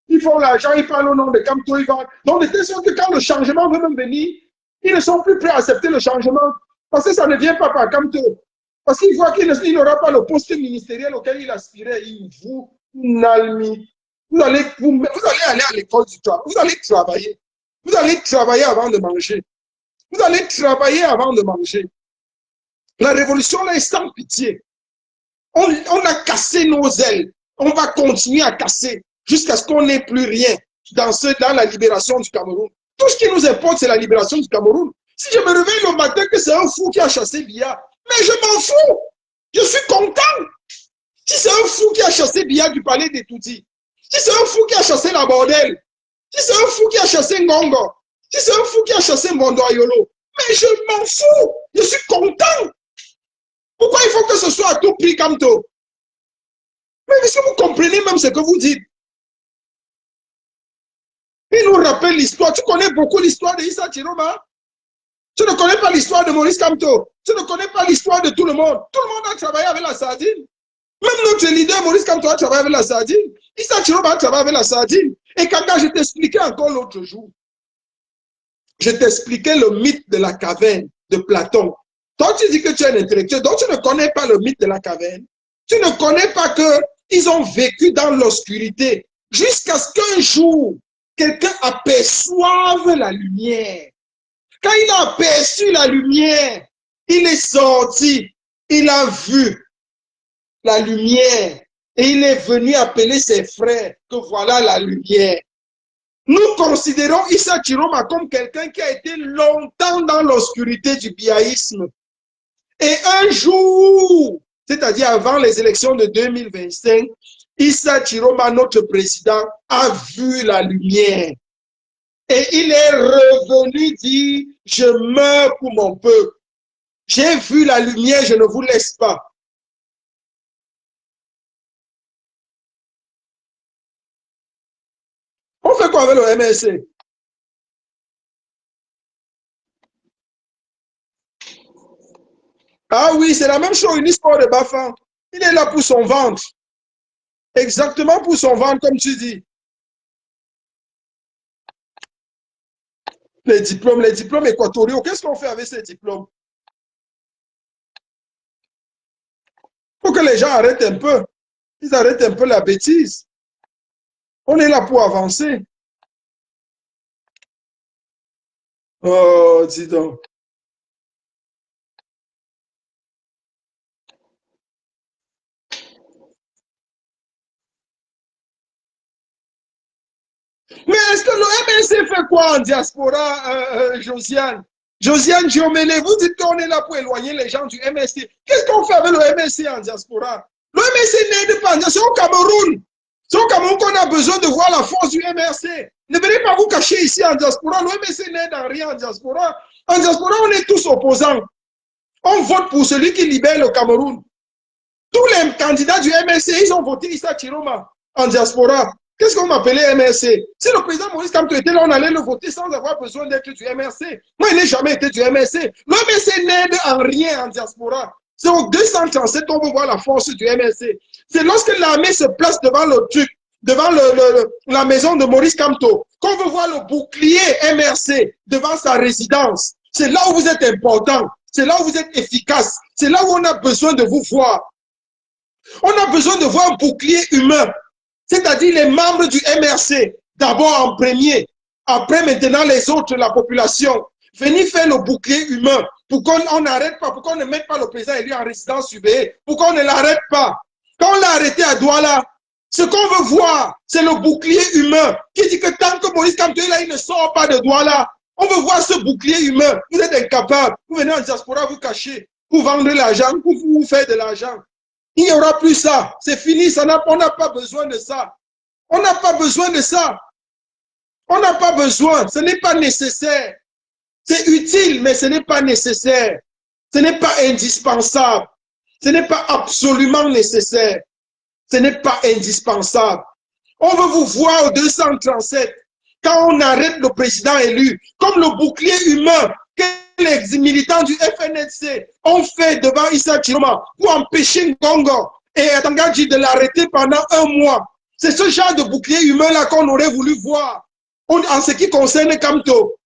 Ils font l'argent, ils parlent au nom de Kamto, ils vendent. Donc, de telle sorte que quand le changement veut même venir, ils ne sont plus prêts à accepter le changement. Parce que ça ne vient pas par Kamto. Parce qu'il voit qu'il n'aura pas le poste ministériel auquel il aspirait. Il vous n'almi. Vous allez aller à l'école du travail. Vous allez travailler. Vous allez travailler avant de manger. Vous allez travailler avant de manger. La révolution là est sans pitié. On a cassé nos ailes. On va continuer à casser jusqu'à ce qu'on n'ait plus rien dans la libération du Cameroun. Tout ce qui nous importe, c'est la libération du Cameroun. Si je me réveille le matin que c'est un fou qui a chassé Biya, mais je m'en fous. Je suis content. Si c'est un fou qui a chassé Biya du palais des Tutsis, si c'est un fou qui a chassé la bordel, si c'est un fou qui a chassé Ngongo, si c'est un fou qui a chassé Mondo Ayolo, mais je m'en fous. Je suis content. Pourquoi il faut que ce soit à tout prix Kamto? Mais est-ce que vous comprenez même ce que vous dites? Il nous rappelle l'histoire. Tu connais beaucoup l'histoire d'Issa Chiroma? Tu ne connais pas l'histoire de Maurice Kamto. Tu ne connais pas l'histoire de tout le monde. Tout le monde a travaillé avec la sardine. Même notre leader, Maurice Kamto, a travaillé avec la sardine. Issa Chiroma a travaillé avec la sardine. Et quand je t'expliquais encore l'autre jour, je t'expliquais le mythe de la caverne de Platon. Toi, tu dis que tu es un intellectuel, donc tu ne connais pas le mythe de la caverne. Tu ne connais pas qu'ils ont vécu dans l'obscurité jusqu'à ce qu'un jour, quelqu'un aperçoive la lumière. Quand il a aperçu la lumière, il est sorti, il a vu la lumière et il est venu appeler ses frères que voilà la lumière. Nous considérons Issa Chiroma comme quelqu'un qui a été longtemps dans l'obscurité du biaïsme. Et un jour, c'est-à-dire avant les élections de 2025, Issa Chiroma, notre président, a vu la lumière. Et il est revenu dire, je meurs pour mon peuple. J'ai vu la lumière, je ne vous laisse pas. On fait quoi avec le MSC? Ah oui, c'est la même chose, une histoire de Bafan. Il est là pour son ventre. Exactement pour son ventre, comme tu dis. Les diplômes équatoriaux, qu'est-ce qu'on fait avec ces diplômes? Il faut que les gens arrêtent un peu. Ils arrêtent un peu la bêtise. On est là pour avancer. Oh, dis donc. Mais est-ce que le MSC fait quoi en diaspora, Josiane? Josiane Diomene, vous dites qu'on est là pour éloigner les gens du MSC. Qu'est-ce qu'on fait avec le MSC en diaspora? Le MSC n'aide pas. C'est au Cameroun. C'est au Cameroun qu'on a besoin de voir la force du MRC. Ne venez pas vous cacher ici en diaspora. Le MSC n'aide en rien en diaspora. En diaspora, on est tous opposants. On vote pour celui qui libère le Cameroun. Tous les candidats du MRC, ils ont voté Issa Chiroma en diaspora. Qu'est-ce qu'on m'appelait MRC? Si le président Maurice Kamto était là, on allait le voter sans avoir besoin d'être du MRC. Moi, il n'a jamais été du MRC. Le MRC n'aide en rien en diaspora. C'est au 237 qu'on veut voir la force du MRC. C'est lorsque l'armée se place devant le truc, devant la maison de Maurice Kamto, qu'on veut voir le bouclier MRC devant sa résidence. C'est là où vous êtes important. C'est là où vous êtes efficace. C'est là où on a besoin de vous voir. On a besoin de voir un bouclier humain, c'est-à-dire les membres du MRC, d'abord en premier, après maintenant les autres, la population. Venez faire le bouclier humain pour qu'on n'arrête pas, pour qu'on ne mette pas le président élu en résidence surveillée, pour qu'on ne l'arrête pas. Quand on l'a arrêté à Douala, ce qu'on veut voir, c'est le bouclier humain qui dit que tant que Maurice Kamto est là, il ne sort pas de Douala. On veut voir ce bouclier humain. Vous êtes incapable. Vous venez en diaspora vous cacher, pour vendre l'argent, pour vous faire de l'argent. Il n'y aura plus ça. C'est fini. On n'a pas besoin de ça. On n'a pas besoin de ça. On n'a pas besoin. Ce n'est pas nécessaire. C'est utile, mais ce n'est pas nécessaire. Ce n'est pas indispensable. Ce n'est pas absolument nécessaire. Ce n'est pas indispensable. On veut vous voir au 237 quand on arrête le président élu, comme le bouclier humain que les militants du FNLC ont fait devant Issa Chiroma pour empêcher Ngongo et Atangadji de l'arrêter pendant 1 mois. C'est ce genre de bouclier humain-là qu'on aurait voulu voir en ce qui concerne Kamto.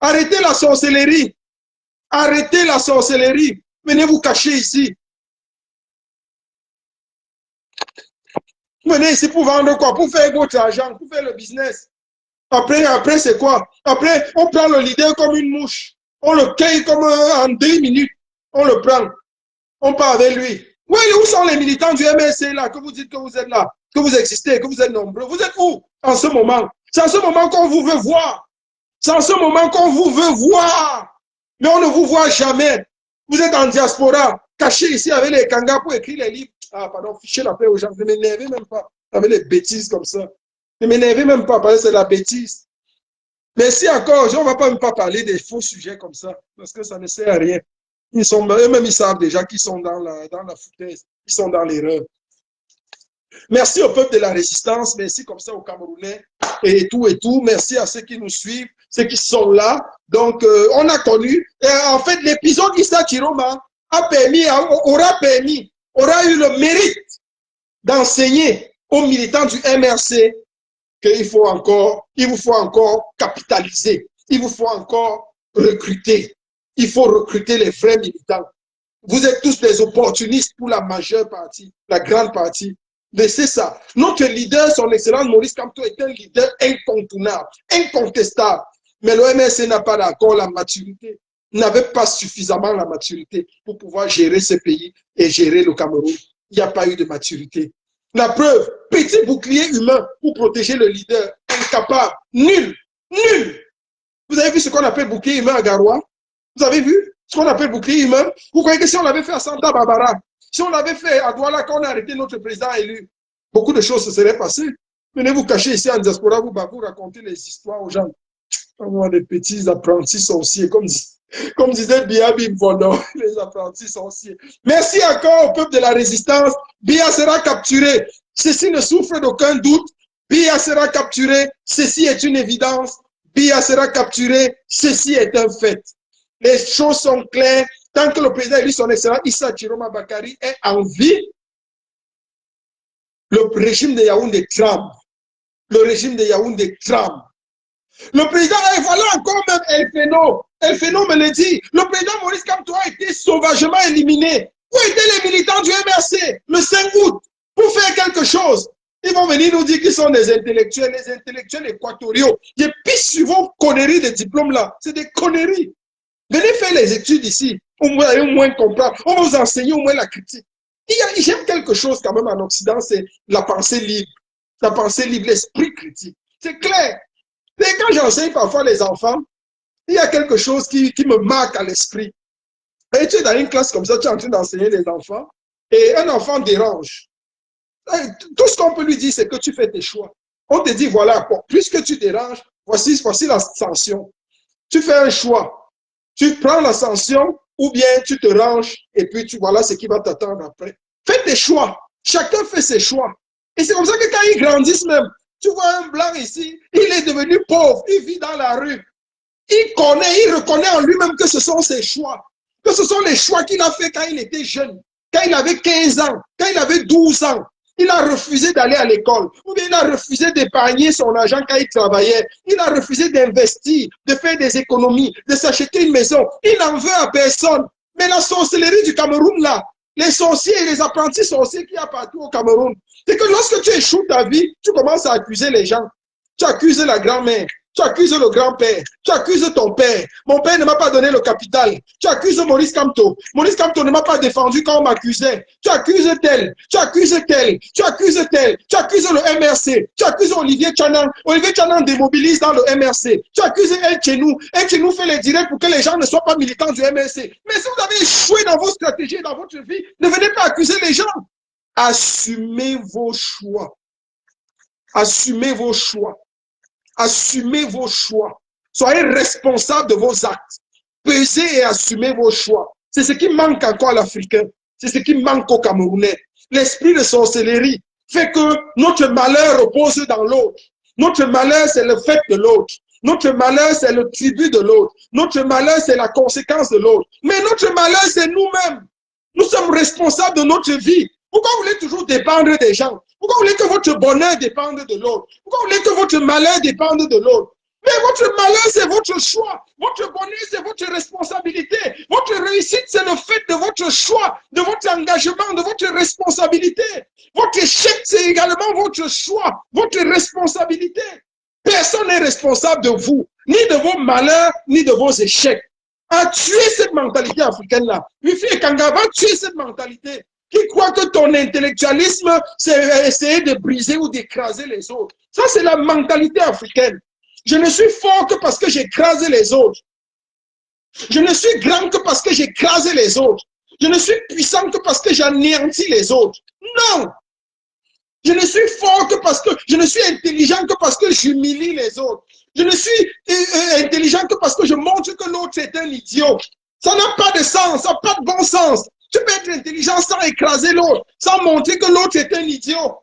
Arrêtez la sorcellerie. Arrêtez la sorcellerie. Venez vous cacher ici. Venez ici pour vendre quoi? Pour faire votre argent, pour faire le business. Après c'est quoi? Après, on prend le leader comme une mouche. On le cueille comme en 2 minutes. On le prend. On part avec lui. Oui, où sont les militants du MSC là, que vous dites que vous êtes là, que vous existez, que vous êtes nombreux? Vous êtes où en ce moment? C'est en ce moment qu'on vous veut voir. C'est en ce moment qu'on vous veut voir. Mais on ne vous voit jamais. Vous êtes en diaspora, caché ici avec les kangas pour écrire les livres. Ah, pardon, fichez la paix aux gens. Ne m'énervez même pas avec les bêtises comme ça. Ne m'énervez même pas parce que c'est la bêtise. Mais si encore, on ne va pas même pas parler des faux sujets comme ça, parce que ça ne sert à rien. Eux-mêmes, ils savent déjà qu'ils sont dans la foutaise, ils sont dans l'erreur. Merci au peuple de la résistance, merci comme ça aux Camerounais et tout. Merci à ceux qui nous suivent, ceux qui sont là. Donc, on a connu. En fait, l'épisode Issa Chiroma aura eu le mérite d'enseigner aux militants du MRC qu'il vous faut encore capitaliser. Il vous faut encore recruter. Il faut recruter les vrais militants. Vous êtes tous des opportunistes pour la majeure partie, la grande partie. Laissez ça. Notre leader, son excellence Maurice Kamto, est un leader incontournable, incontestable. Mais le MSC n'a pas d'accord la maturité, n'avait pas suffisamment la maturité pour pouvoir gérer ce pays et gérer le Cameroun. Il n'y a pas eu de maturité. La preuve, petit bouclier humain pour protéger le leader, incapable, nul. Vous avez vu ce qu'on appelle bouclier humain à Garoua? Vous avez vu ce qu'on appelle bouclier humain? Vous croyez que si on l'avait fait à Santa Barbara, si on l'avait fait à Douala quand on a arrêté notre président élu, beaucoup de choses se seraient passées. Venez vous cacher ici en diaspora, vous raconter les histoires aux gens. Vraiment des petits apprentis sorciers, comme disait Bia Bimfono, les apprentis sorciers. Merci encore au peuple de la résistance. Bia sera capturé. Ceci ne souffre d'aucun doute. Bia sera capturé. Ceci est une évidence. Bia sera capturé. Ceci est un fait. Les choses sont claires. Tant que le président élu son excellence Issa Chiroma Bakari est en vie, le régime de Yaoundé tremble. Le régime de Yaoundé tremble. Le président, et voilà encore même El Feno me le dit, le président Maurice Kamto a été sauvagement éliminé. Où étaient les militants du MRC le 5 août pour faire quelque chose? Ils vont venir nous dire qu'ils sont des intellectuels, les intellectuels équatoriaux. Je pisse sur vos conneries de diplômes là. C'est des conneries. Venez faire les études ici. Vous allez au moins comprendre. On va vous enseigner au moins la critique. J'aime quelque chose quand même en Occident, c'est la pensée libre. La pensée libre, l'esprit critique. C'est clair. Et quand j'enseigne parfois les enfants, il y a quelque chose qui me marque à l'esprit. Et tu es dans une classe comme ça, tu es en train d'enseigner les enfants, et un enfant dérange. Tout ce qu'on peut lui dire, c'est que tu fais tes choix. On te dit, voilà, bon, puisque tu déranges, voici la sanction. Tu fais un choix. Tu prends la sanction, ou bien tu te ranges, et puis voilà ce qui va t'attendre après. Fais tes choix. Chacun fait ses choix. Et c'est comme ça que quand ils grandissent même, tu vois un blanc ici, il est devenu pauvre, il vit dans la rue. Il reconnaît en lui-même que ce sont ses choix. Que ce sont les choix qu'il a fait quand il était jeune, quand il avait 15 ans, quand il avait 12 ans. Il a refusé d'aller à l'école, ou bien il a refusé d'épargner son argent quand il travaillait. Il a refusé d'investir, de faire des économies, de s'acheter une maison. Il n'en veut à personne. Mais la sorcellerie du Cameroun, là, les sorciers et les apprentis sorciers qu'il y a partout au Cameroun, c'est que lorsque tu échoues ta vie, tu commences à accuser les gens. Tu accuses la grand-mère, tu accuses le grand-père, tu accuses ton père. Mon père ne m'a pas donné le capital. Tu accuses Maurice Kamto. Maurice Kamto ne m'a pas défendu quand on m'accusait. Tu accuses tel, tu accuses tel, tu accuses tel, tu accuses le MRC, tu accuses Olivier Tchanan. Olivier Tchanan démobilise dans le MRC. Tu accuses El Tchenou. El Tchenou fait les directs pour que les gens ne soient pas militants du MRC. Mais si vous avez échoué dans vos stratégies, dans votre vie, ne venez pas accuser les gens. Assumez vos choix. Assumez vos choix. Assumez vos choix. Soyez responsables de vos actes. Pesez et assumez vos choix. C'est ce qui manque encore à l'Africain. C'est ce qui manque aux Camerounais. L'esprit de sorcellerie fait que notre malheur repose dans l'autre. Notre malheur, c'est le fait de l'autre. Notre malheur, c'est le tribut de l'autre. Notre malheur, c'est la conséquence de l'autre. Mais notre malheur, c'est nous-mêmes. Nous sommes responsables de notre vie. Pourquoi vous voulez toujours dépendre des gens? Pourquoi vous voulez que votre bonheur dépende de l'autre? Pourquoi vous voulez que votre malheur dépende de l'autre? Mais votre malheur, c'est votre choix. Votre bonheur, c'est votre responsabilité. Votre réussite, c'est le fait de votre choix, de votre engagement, de votre responsabilité. Votre échec, c'est également votre choix, votre responsabilité. Personne n'est responsable de vous, ni de vos malheurs, ni de vos échecs. À tuer cette mentalité africaine-là. Wifi Kanga va tuer cette mentalité qui croit que ton intellectualisme, c'est essayer de briser ou d'écraser les autres. Ça, c'est la mentalité africaine. Je ne suis fort que parce que j'écrase les autres. Je ne suis grand que parce que j'écrase les autres. Je ne suis puissant que parce que j'anéantis les autres. Non! Je ne suis fort que parce que je ne suis intelligent que parce que j'humilie les autres. Je ne suis intelligent que parce que je montre que l'autre est un idiot. Ça n'a pas de sens, ça n'a pas de bon sens. Tu peux être intelligent sans écraser l'autre, sans montrer que l'autre est un idiot.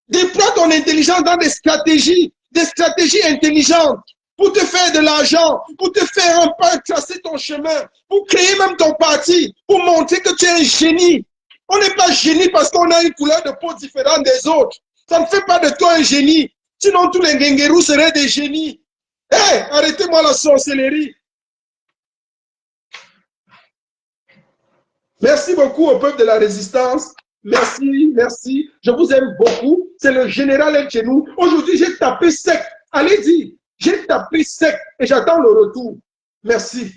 Déploie ton intelligence dans des stratégies intelligentes pour te faire de l'argent, pour te faire un pas, tracer ton chemin, pour créer même ton parti, pour montrer que tu es un génie. On n'est pas génie parce qu'on a une couleur de peau différente des autres. Ça ne fait pas de toi un génie. Sinon, tous les Ngengerous seraient des génies. Hé, arrêtez-moi la sorcellerie. Merci beaucoup au peuple de la résistance. Merci, merci. Je vous aime beaucoup. C'est le général El Chenou. Aujourd'hui, j'ai tapé sec. Allez-y, j'ai tapé sec et j'attends le retour. Merci.